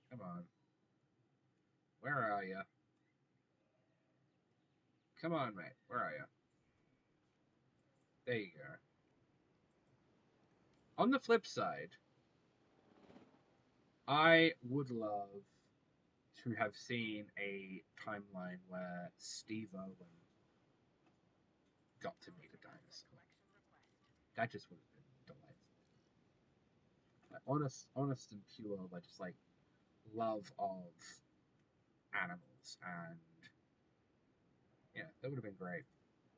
Come on. Where are you? Come on, mate. Where are you? There you go. On the flip side, I would love to have seen a timeline where Steve Irwin got to meet a dinosaur. That just would have been delightful. Like, honest and pure, like just like love of animals, and yeah, that would have been great.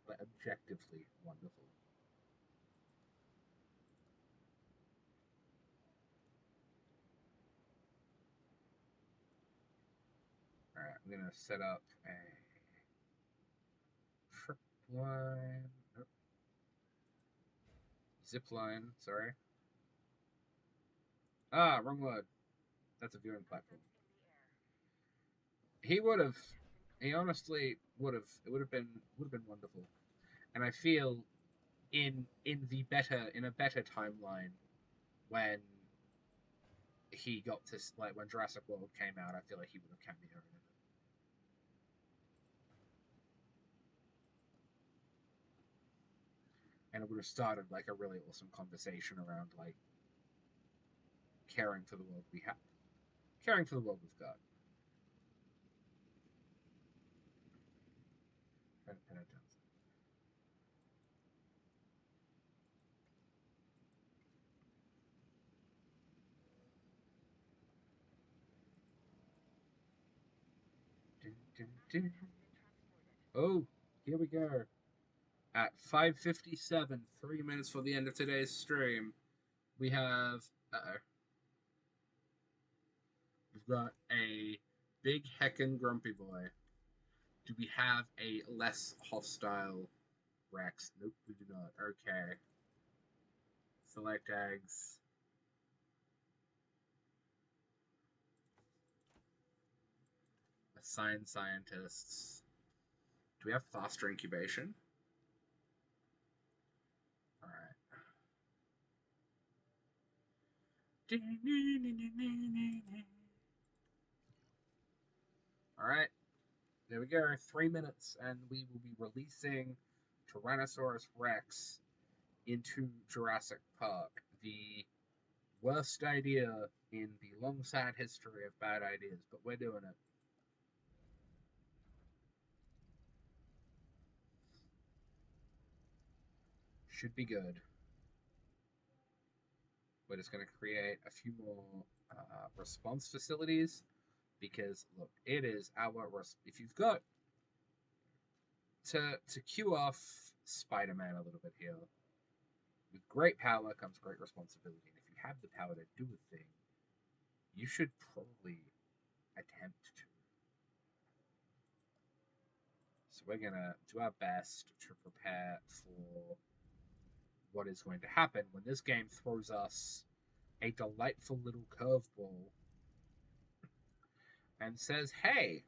Like objectively wonderful. All right, I'm gonna set up a trip line. Nope. Zip line. Sorry. Ah, wrong word. That's a viewing platform. He would have. He honestly would have. It would have been wonderful. And I feel in a better timeline when he got to like when Jurassic World came out, I feel like he would have cameoed in it. And it would have started like a really awesome conversation around like caring for the world we have, caring for the world we've got. And it does. Dun, dun, dun. Oh, here we go. At 5:57, 3 minutes for the end of today's stream, we have. Uh-oh. We've got a big heckin' grumpy boy. Do we have a less hostile Rex? Nope, we do not. Okay. Select eggs. Assign scientists. Do we have faster incubation? Alright. Alright. There we go. 3 minutes, and we will be releasing Tyrannosaurus Rex into Jurassic Park. The worst idea in the long, sad history of bad ideas, but we're doing it. Should be good. We're just going to create a few more response facilities because, look, it is our... If you've got... To cue off Spider-Man a little bit here, with great power comes great responsibility, and if you have the power to do a thing, you should probably attempt to. So we're going to do our best to prepare for what is going to happen when this game throws us a delightful little curveball and says, hey,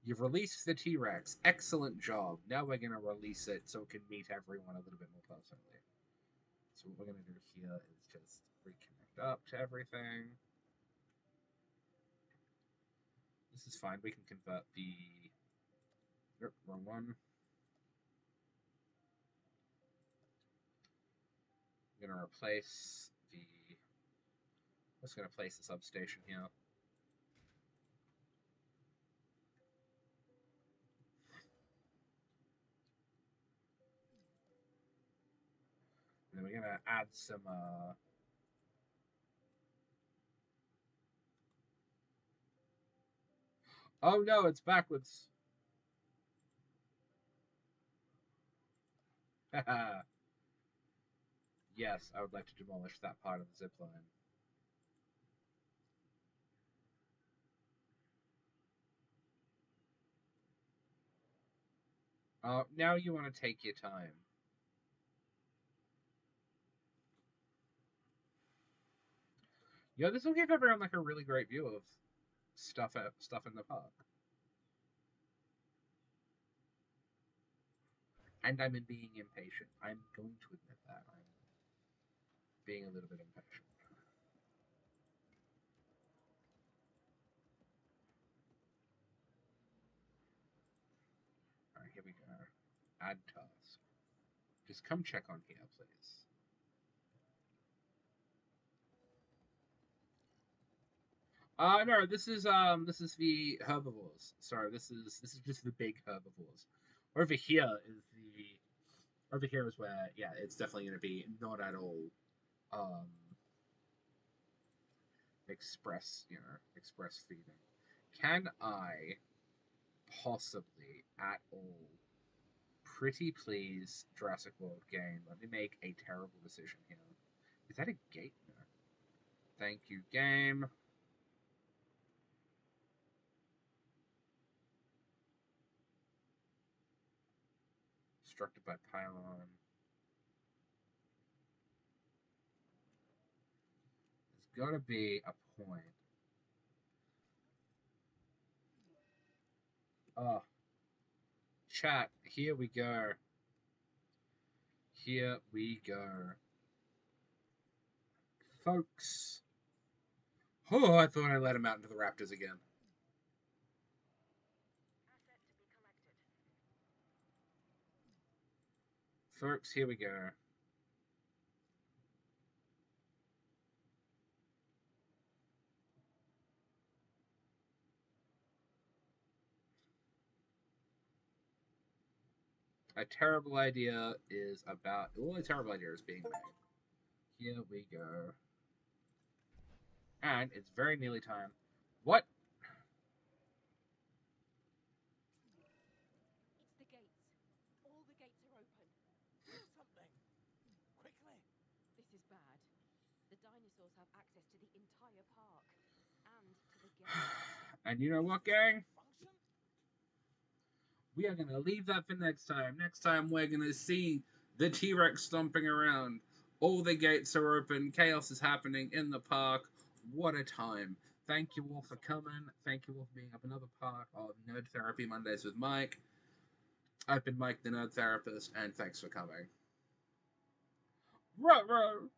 you've released the T-Rex. Excellent job. Now we're going to release it so it can meet everyone a little bit more personally. So what we're going to do here is just reconnect up to everything. This is fine. We can convert the... Nope, wrong one. I'm going to replace the... I'm just going to place the substation here. And then we're going to add some... Oh no, it's backwards. Yes, I would like to demolish that part of the zip line. Now you want to take your time. This will give everyone like a really great view of stuff in the park. And I'm being impatient. I'm going to admit that. I'm being a little bit impatient. Alright, here we go. Add task. Just come check on here, please. No, this is the herbivores. Sorry, this is just the big herbivores. Over here is where, yeah, it's definitely going to be not at all express feeding. Can I possibly at all, pretty please, Jurassic World game, let me make a terrible decision here. Is that a gate? No. Thank you, game. Constructed by pylon. There's gotta be a point. Oh. Chat, here we go. Here we go. Folks. Oh, I thought I let him out into the raptors again. Folks, here we go. A terrible idea is about... Well, a terrible idea is being made. Here we go. And it's very nearly time. What? It's the gates. All the gates are open. Do something. Quickly. This is bad. The dinosaurs have access to the entire park. And to the And you know what, gang? Function? We are going to leave that for next time. Next time, we're going to see the T-Rex stomping around. All the gates are open. Chaos is happening in the park. What a time. Thank you all for coming. Thank you all for being up another part of Nerd Therapy Mondays with Mike. I've been Mike, the Nerd Therapist, and thanks for coming. Ruh-roh!